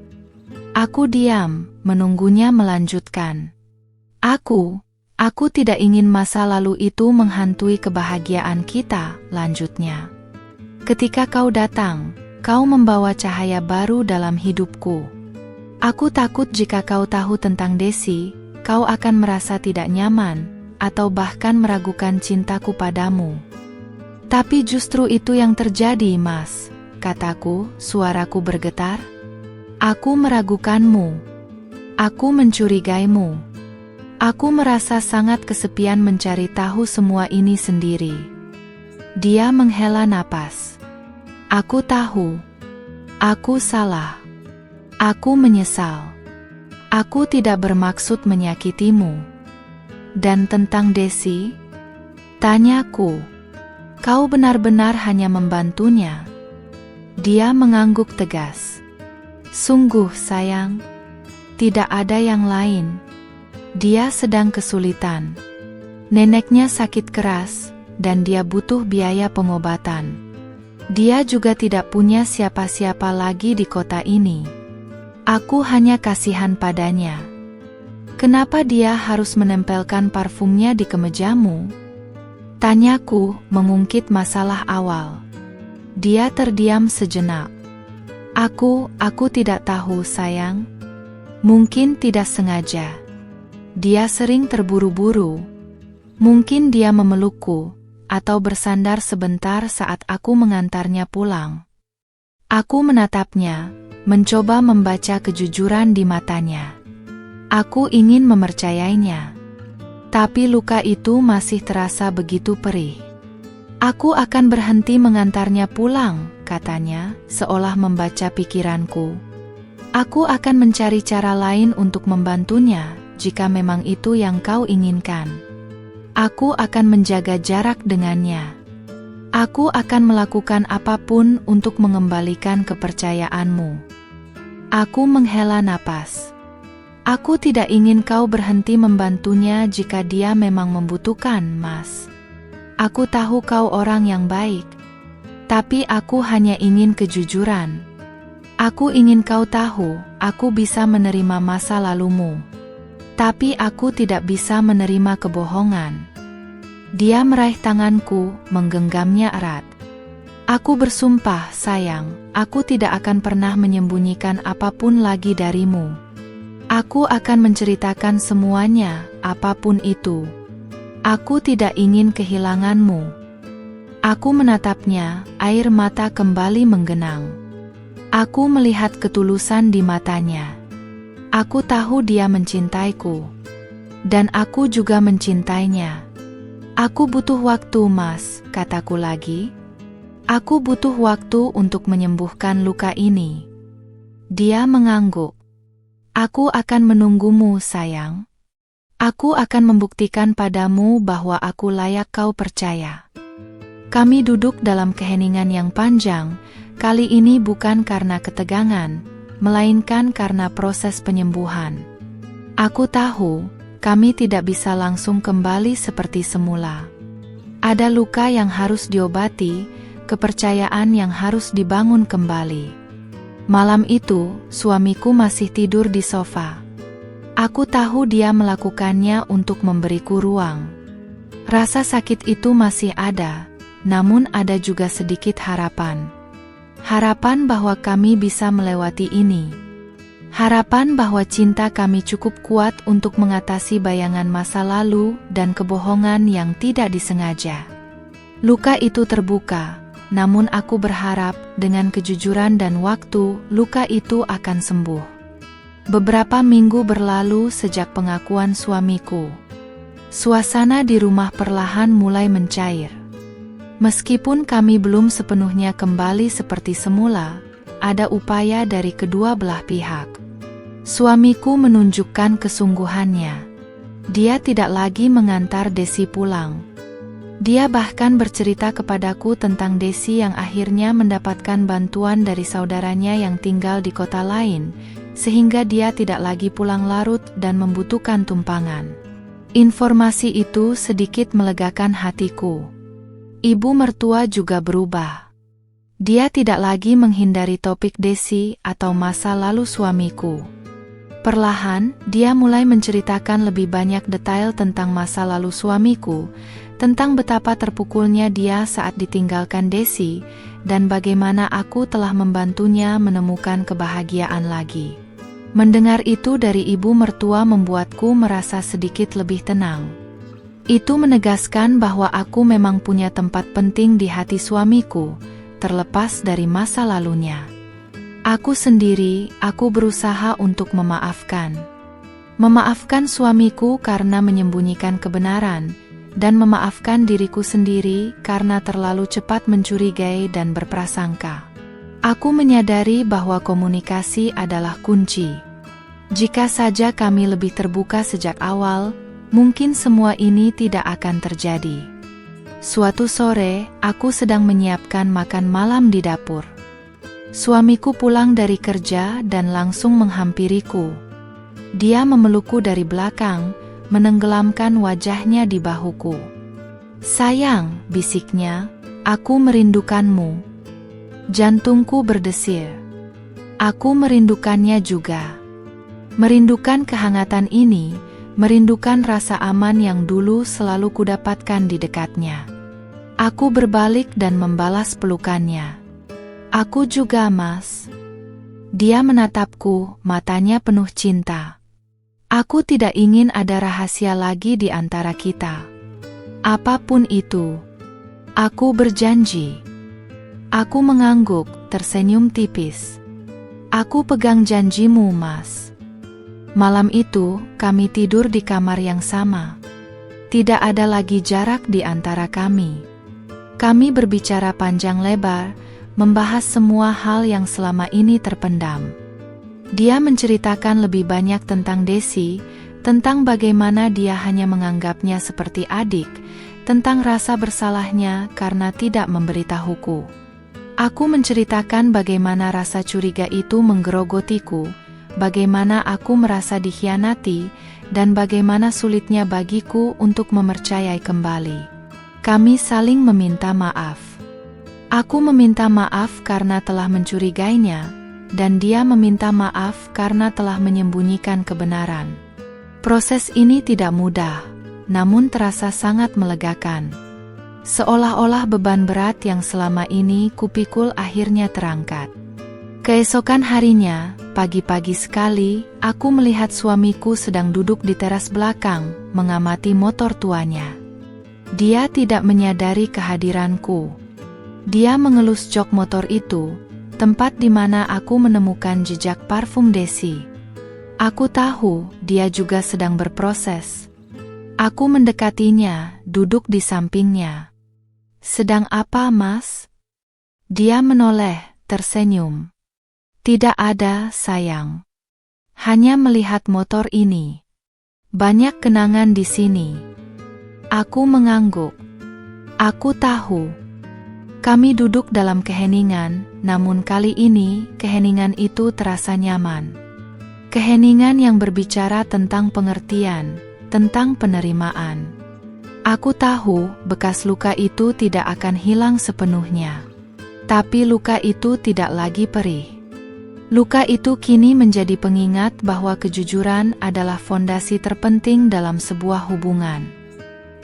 Aku diam, menunggunya melanjutkan. Aku tidak ingin masa lalu itu menghantui kebahagiaan kita, lanjutnya. Ketika kau datang, kau membawa cahaya baru dalam hidupku. Aku takut jika kau tahu tentang Desi, kau akan merasa tidak nyaman, atau bahkan meragukan cintaku padamu. Tapi justru itu yang terjadi, Mas, kataku, suaraku bergetar. Aku meragukanmu. Aku mencurigaimu. Aku merasa sangat kesepian mencari tahu semua ini sendiri. Dia menghela napas. Aku tahu. Aku salah. Aku menyesal. Aku tidak bermaksud menyakitimu. Dan tentang Desi? Tanyaku. Kau benar-benar hanya membantunya? Dia mengangguk tegas. Sungguh sayang. Tidak ada yang lain. Dia sedang kesulitan. Neneknya sakit keras, dan dia butuh biaya pengobatan. Dia juga tidak punya siapa-siapa lagi di kota ini. Aku hanya kasihan padanya. Kenapa dia harus menempelkan parfumnya di kemejamu? Tanyaku, mengungkit masalah awal. Dia terdiam sejenak. Aku tidak tahu sayang. Mungkin tidak sengaja. Dia sering terburu-buru. Mungkin dia memelukku, atau bersandar sebentar saat aku mengantarnya pulang. Aku menatapnya, mencoba membaca kejujuran di matanya. Aku ingin mempercayainya. Tapi luka itu masih terasa begitu perih. Aku akan berhenti mengantarnya pulang, katanya, seolah membaca pikiranku. Aku akan mencari cara lain untuk membantunya, jika memang itu yang kau inginkan. Aku akan menjaga jarak dengannya. Aku akan melakukan apapun untuk mengembalikan kepercayaanmu. Aku menghela napas. Aku tidak ingin kau berhenti membantunya jika dia memang membutuhkan, Mas. Aku tahu kau orang yang baik. Tapi aku hanya ingin kejujuran. Aku ingin kau tahu, aku bisa menerima masa lalumu. Tapi aku tidak bisa menerima kebohongan. Dia meraih tanganku, menggenggamnya erat. Aku bersumpah, sayang, aku tidak akan pernah menyembunyikan apapun lagi darimu. Aku akan menceritakan semuanya, apapun itu. Aku tidak ingin kehilanganmu. Aku menatapnya, air mata kembali menggenang. Aku melihat ketulusan di matanya. Aku tahu dia mencintaiku. Dan aku juga mencintainya. Aku butuh waktu, Mas, kataku lagi. Aku butuh waktu untuk menyembuhkan luka ini. Dia mengangguk. Aku akan menunggumu, sayang. Aku akan membuktikan padamu bahwa aku layak kau percaya. Kami duduk dalam keheningan yang panjang, kali ini bukan karena ketegangan, melainkan karena proses penyembuhan. Aku tahu, kami tidak bisa langsung kembali seperti semula. Ada luka yang harus diobati, kepercayaan yang harus dibangun kembali. Malam itu, suamiku masih tidur di sofa. Aku tahu dia melakukannya untuk memberiku ruang. Rasa sakit itu masih ada, namun ada juga sedikit harapan. Harapan bahwa kami bisa melewati ini. Harapan bahwa cinta kami cukup kuat untuk mengatasi bayangan masa lalu dan kebohongan yang tidak disengaja. Luka itu terbuka, namun aku berharap dengan kejujuran dan waktu, luka itu akan sembuh. Beberapa minggu berlalu sejak pengakuan suamiku. Suasana di rumah perlahan mulai mencair. Meskipun kami belum sepenuhnya kembali seperti semula, ada upaya dari kedua belah pihak. Suamiku menunjukkan kesungguhannya. Dia tidak lagi mengantar Desi pulang. Dia bahkan bercerita kepadaku tentang Desi yang akhirnya mendapatkan bantuan dari saudaranya yang tinggal di kota lain, sehingga dia tidak lagi pulang larut dan membutuhkan tumpangan. Informasi itu sedikit melegakan hatiku. Ibu mertua juga berubah. Dia tidak lagi menghindari topik Desi atau masa lalu suamiku. Perlahan, dia mulai menceritakan lebih banyak detail tentang masa lalu suamiku, tentang betapa terpukulnya dia saat ditinggalkan Desi, dan bagaimana aku telah membantunya menemukan kebahagiaan lagi. Mendengar itu dari ibu mertua membuatku merasa sedikit lebih tenang. Itu menegaskan bahwa aku memang punya tempat penting di hati suamiku, terlepas dari masa lalunya. Aku berusaha untuk memaafkan. Memaafkan suamiku karena menyembunyikan kebenaran, dan memaafkan diriku sendiri karena terlalu cepat mencurigai dan berprasangka. Aku menyadari bahwa komunikasi adalah kunci. Jika saja kami lebih terbuka sejak awal, mungkin semua ini tidak akan terjadi. Suatu sore, aku sedang menyiapkan makan malam di dapur. Suamiku pulang dari kerja dan langsung menghampiriku. Dia memelukku dari belakang, menenggelamkan wajahnya di bahuku. "Sayang," bisiknya, "aku merindukanmu." Jantungku berdesir. Aku merindukannya juga. Merindukan kehangatan ini, merindukan rasa aman yang dulu selalu kudapatkan di dekatnya. Aku berbalik dan membalas pelukannya. "Aku juga, Mas." Dia menatapku, matanya penuh cinta. Aku tidak ingin ada rahasia lagi di antara kita. Apapun itu. Aku berjanji. Aku mengangguk, tersenyum tipis. "Aku pegang janjimu, Mas." Malam itu, kami tidur di kamar yang sama. Tidak ada lagi jarak di antara kami. Kami berbicara panjang lebar, membahas semua hal yang selama ini terpendam. Dia menceritakan lebih banyak tentang Desi, tentang bagaimana dia hanya menganggapnya seperti adik, tentang rasa bersalahnya karena tidak memberitahuku. Aku menceritakan bagaimana rasa curiga itu menggerogotiku, bagaimana aku merasa dikhianati, dan bagaimana sulitnya bagiku untuk mempercayai kembali. Kami saling meminta maaf. Aku meminta maaf karena telah mencurigainya, dan dia meminta maaf karena telah menyembunyikan kebenaran. Proses ini tidak mudah, namun terasa sangat melegakan. Seolah-olah beban berat yang selama ini kupikul akhirnya terangkat. Keesokan harinya, pagi-pagi sekali, aku melihat suamiku sedang duduk di teras belakang, mengamati motor tuanya. Dia tidak menyadari kehadiranku. Dia mengelus jok motor itu, tempat di mana aku menemukan jejak parfum Desi. Aku tahu dia juga sedang berproses. Aku mendekatinya, duduk di sampingnya. "Sedang apa, Mas?" Dia menoleh, tersenyum. "Tidak ada, sayang. Hanya melihat motor ini. Banyak kenangan di sini." Aku mengangguk. Aku tahu. Kami duduk dalam keheningan, namun kali ini keheningan itu terasa nyaman. Keheningan yang berbicara tentang pengertian, tentang penerimaan. Aku tahu bekas luka itu tidak akan hilang sepenuhnya. Tapi luka itu tidak lagi perih. Luka itu kini menjadi pengingat bahwa kejujuran adalah fondasi terpenting dalam sebuah hubungan.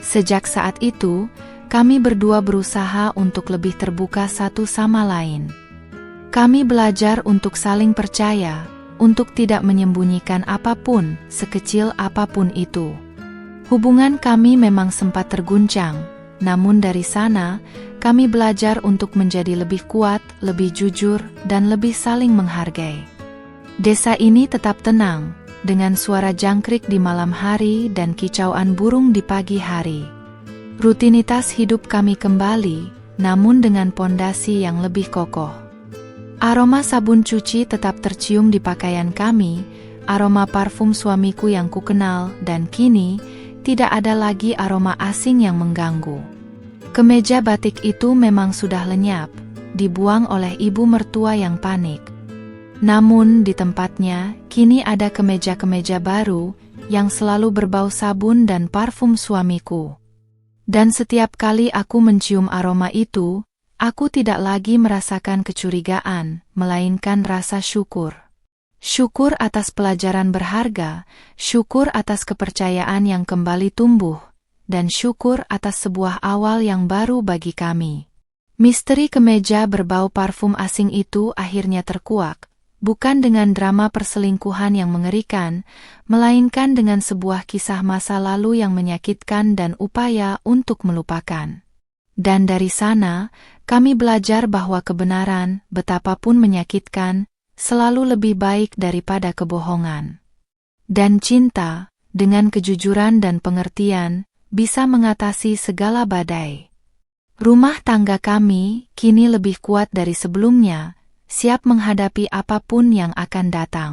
Sejak saat itu, kami berdua berusaha untuk lebih terbuka satu sama lain. Kami belajar untuk saling percaya, untuk tidak menyembunyikan apapun, sekecil apapun itu. Hubungan kami memang sempat terguncang, namun dari sana, kami belajar untuk menjadi lebih kuat, lebih jujur, dan lebih saling menghargai. Desa ini tetap tenang, dengan suara jangkrik di malam hari dan kicauan burung di pagi hari. Rutinitas hidup kami kembali, namun dengan pondasi yang lebih kokoh. Aroma sabun cuci tetap tercium di pakaian kami, aroma parfum suamiku yang kukenal, dan kini, tidak ada lagi aroma asing yang mengganggu. Kemeja batik itu memang sudah lenyap, dibuang oleh ibu mertua yang panik. Namun di tempatnya, kini ada kemeja-kemeja baru, yang selalu berbau sabun dan parfum suamiku. Dan setiap kali aku mencium aroma itu, aku tidak lagi merasakan kecurigaan, melainkan rasa syukur. Syukur atas pelajaran berharga, syukur atas kepercayaan yang kembali tumbuh, dan syukur atas sebuah awal yang baru bagi kami. Misteri kemeja berbau parfum asing itu akhirnya terkuak, bukan dengan drama perselingkuhan yang mengerikan, melainkan dengan sebuah kisah masa lalu yang menyakitkan dan upaya untuk melupakan. Dan dari sana, kami belajar bahwa kebenaran, betapapun menyakitkan, selalu lebih baik daripada kebohongan. Dan cinta, dengan kejujuran dan pengertian, bisa mengatasi segala badai. Rumah tangga kami kini lebih kuat dari sebelumnya, siap menghadapi apapun yang akan datang.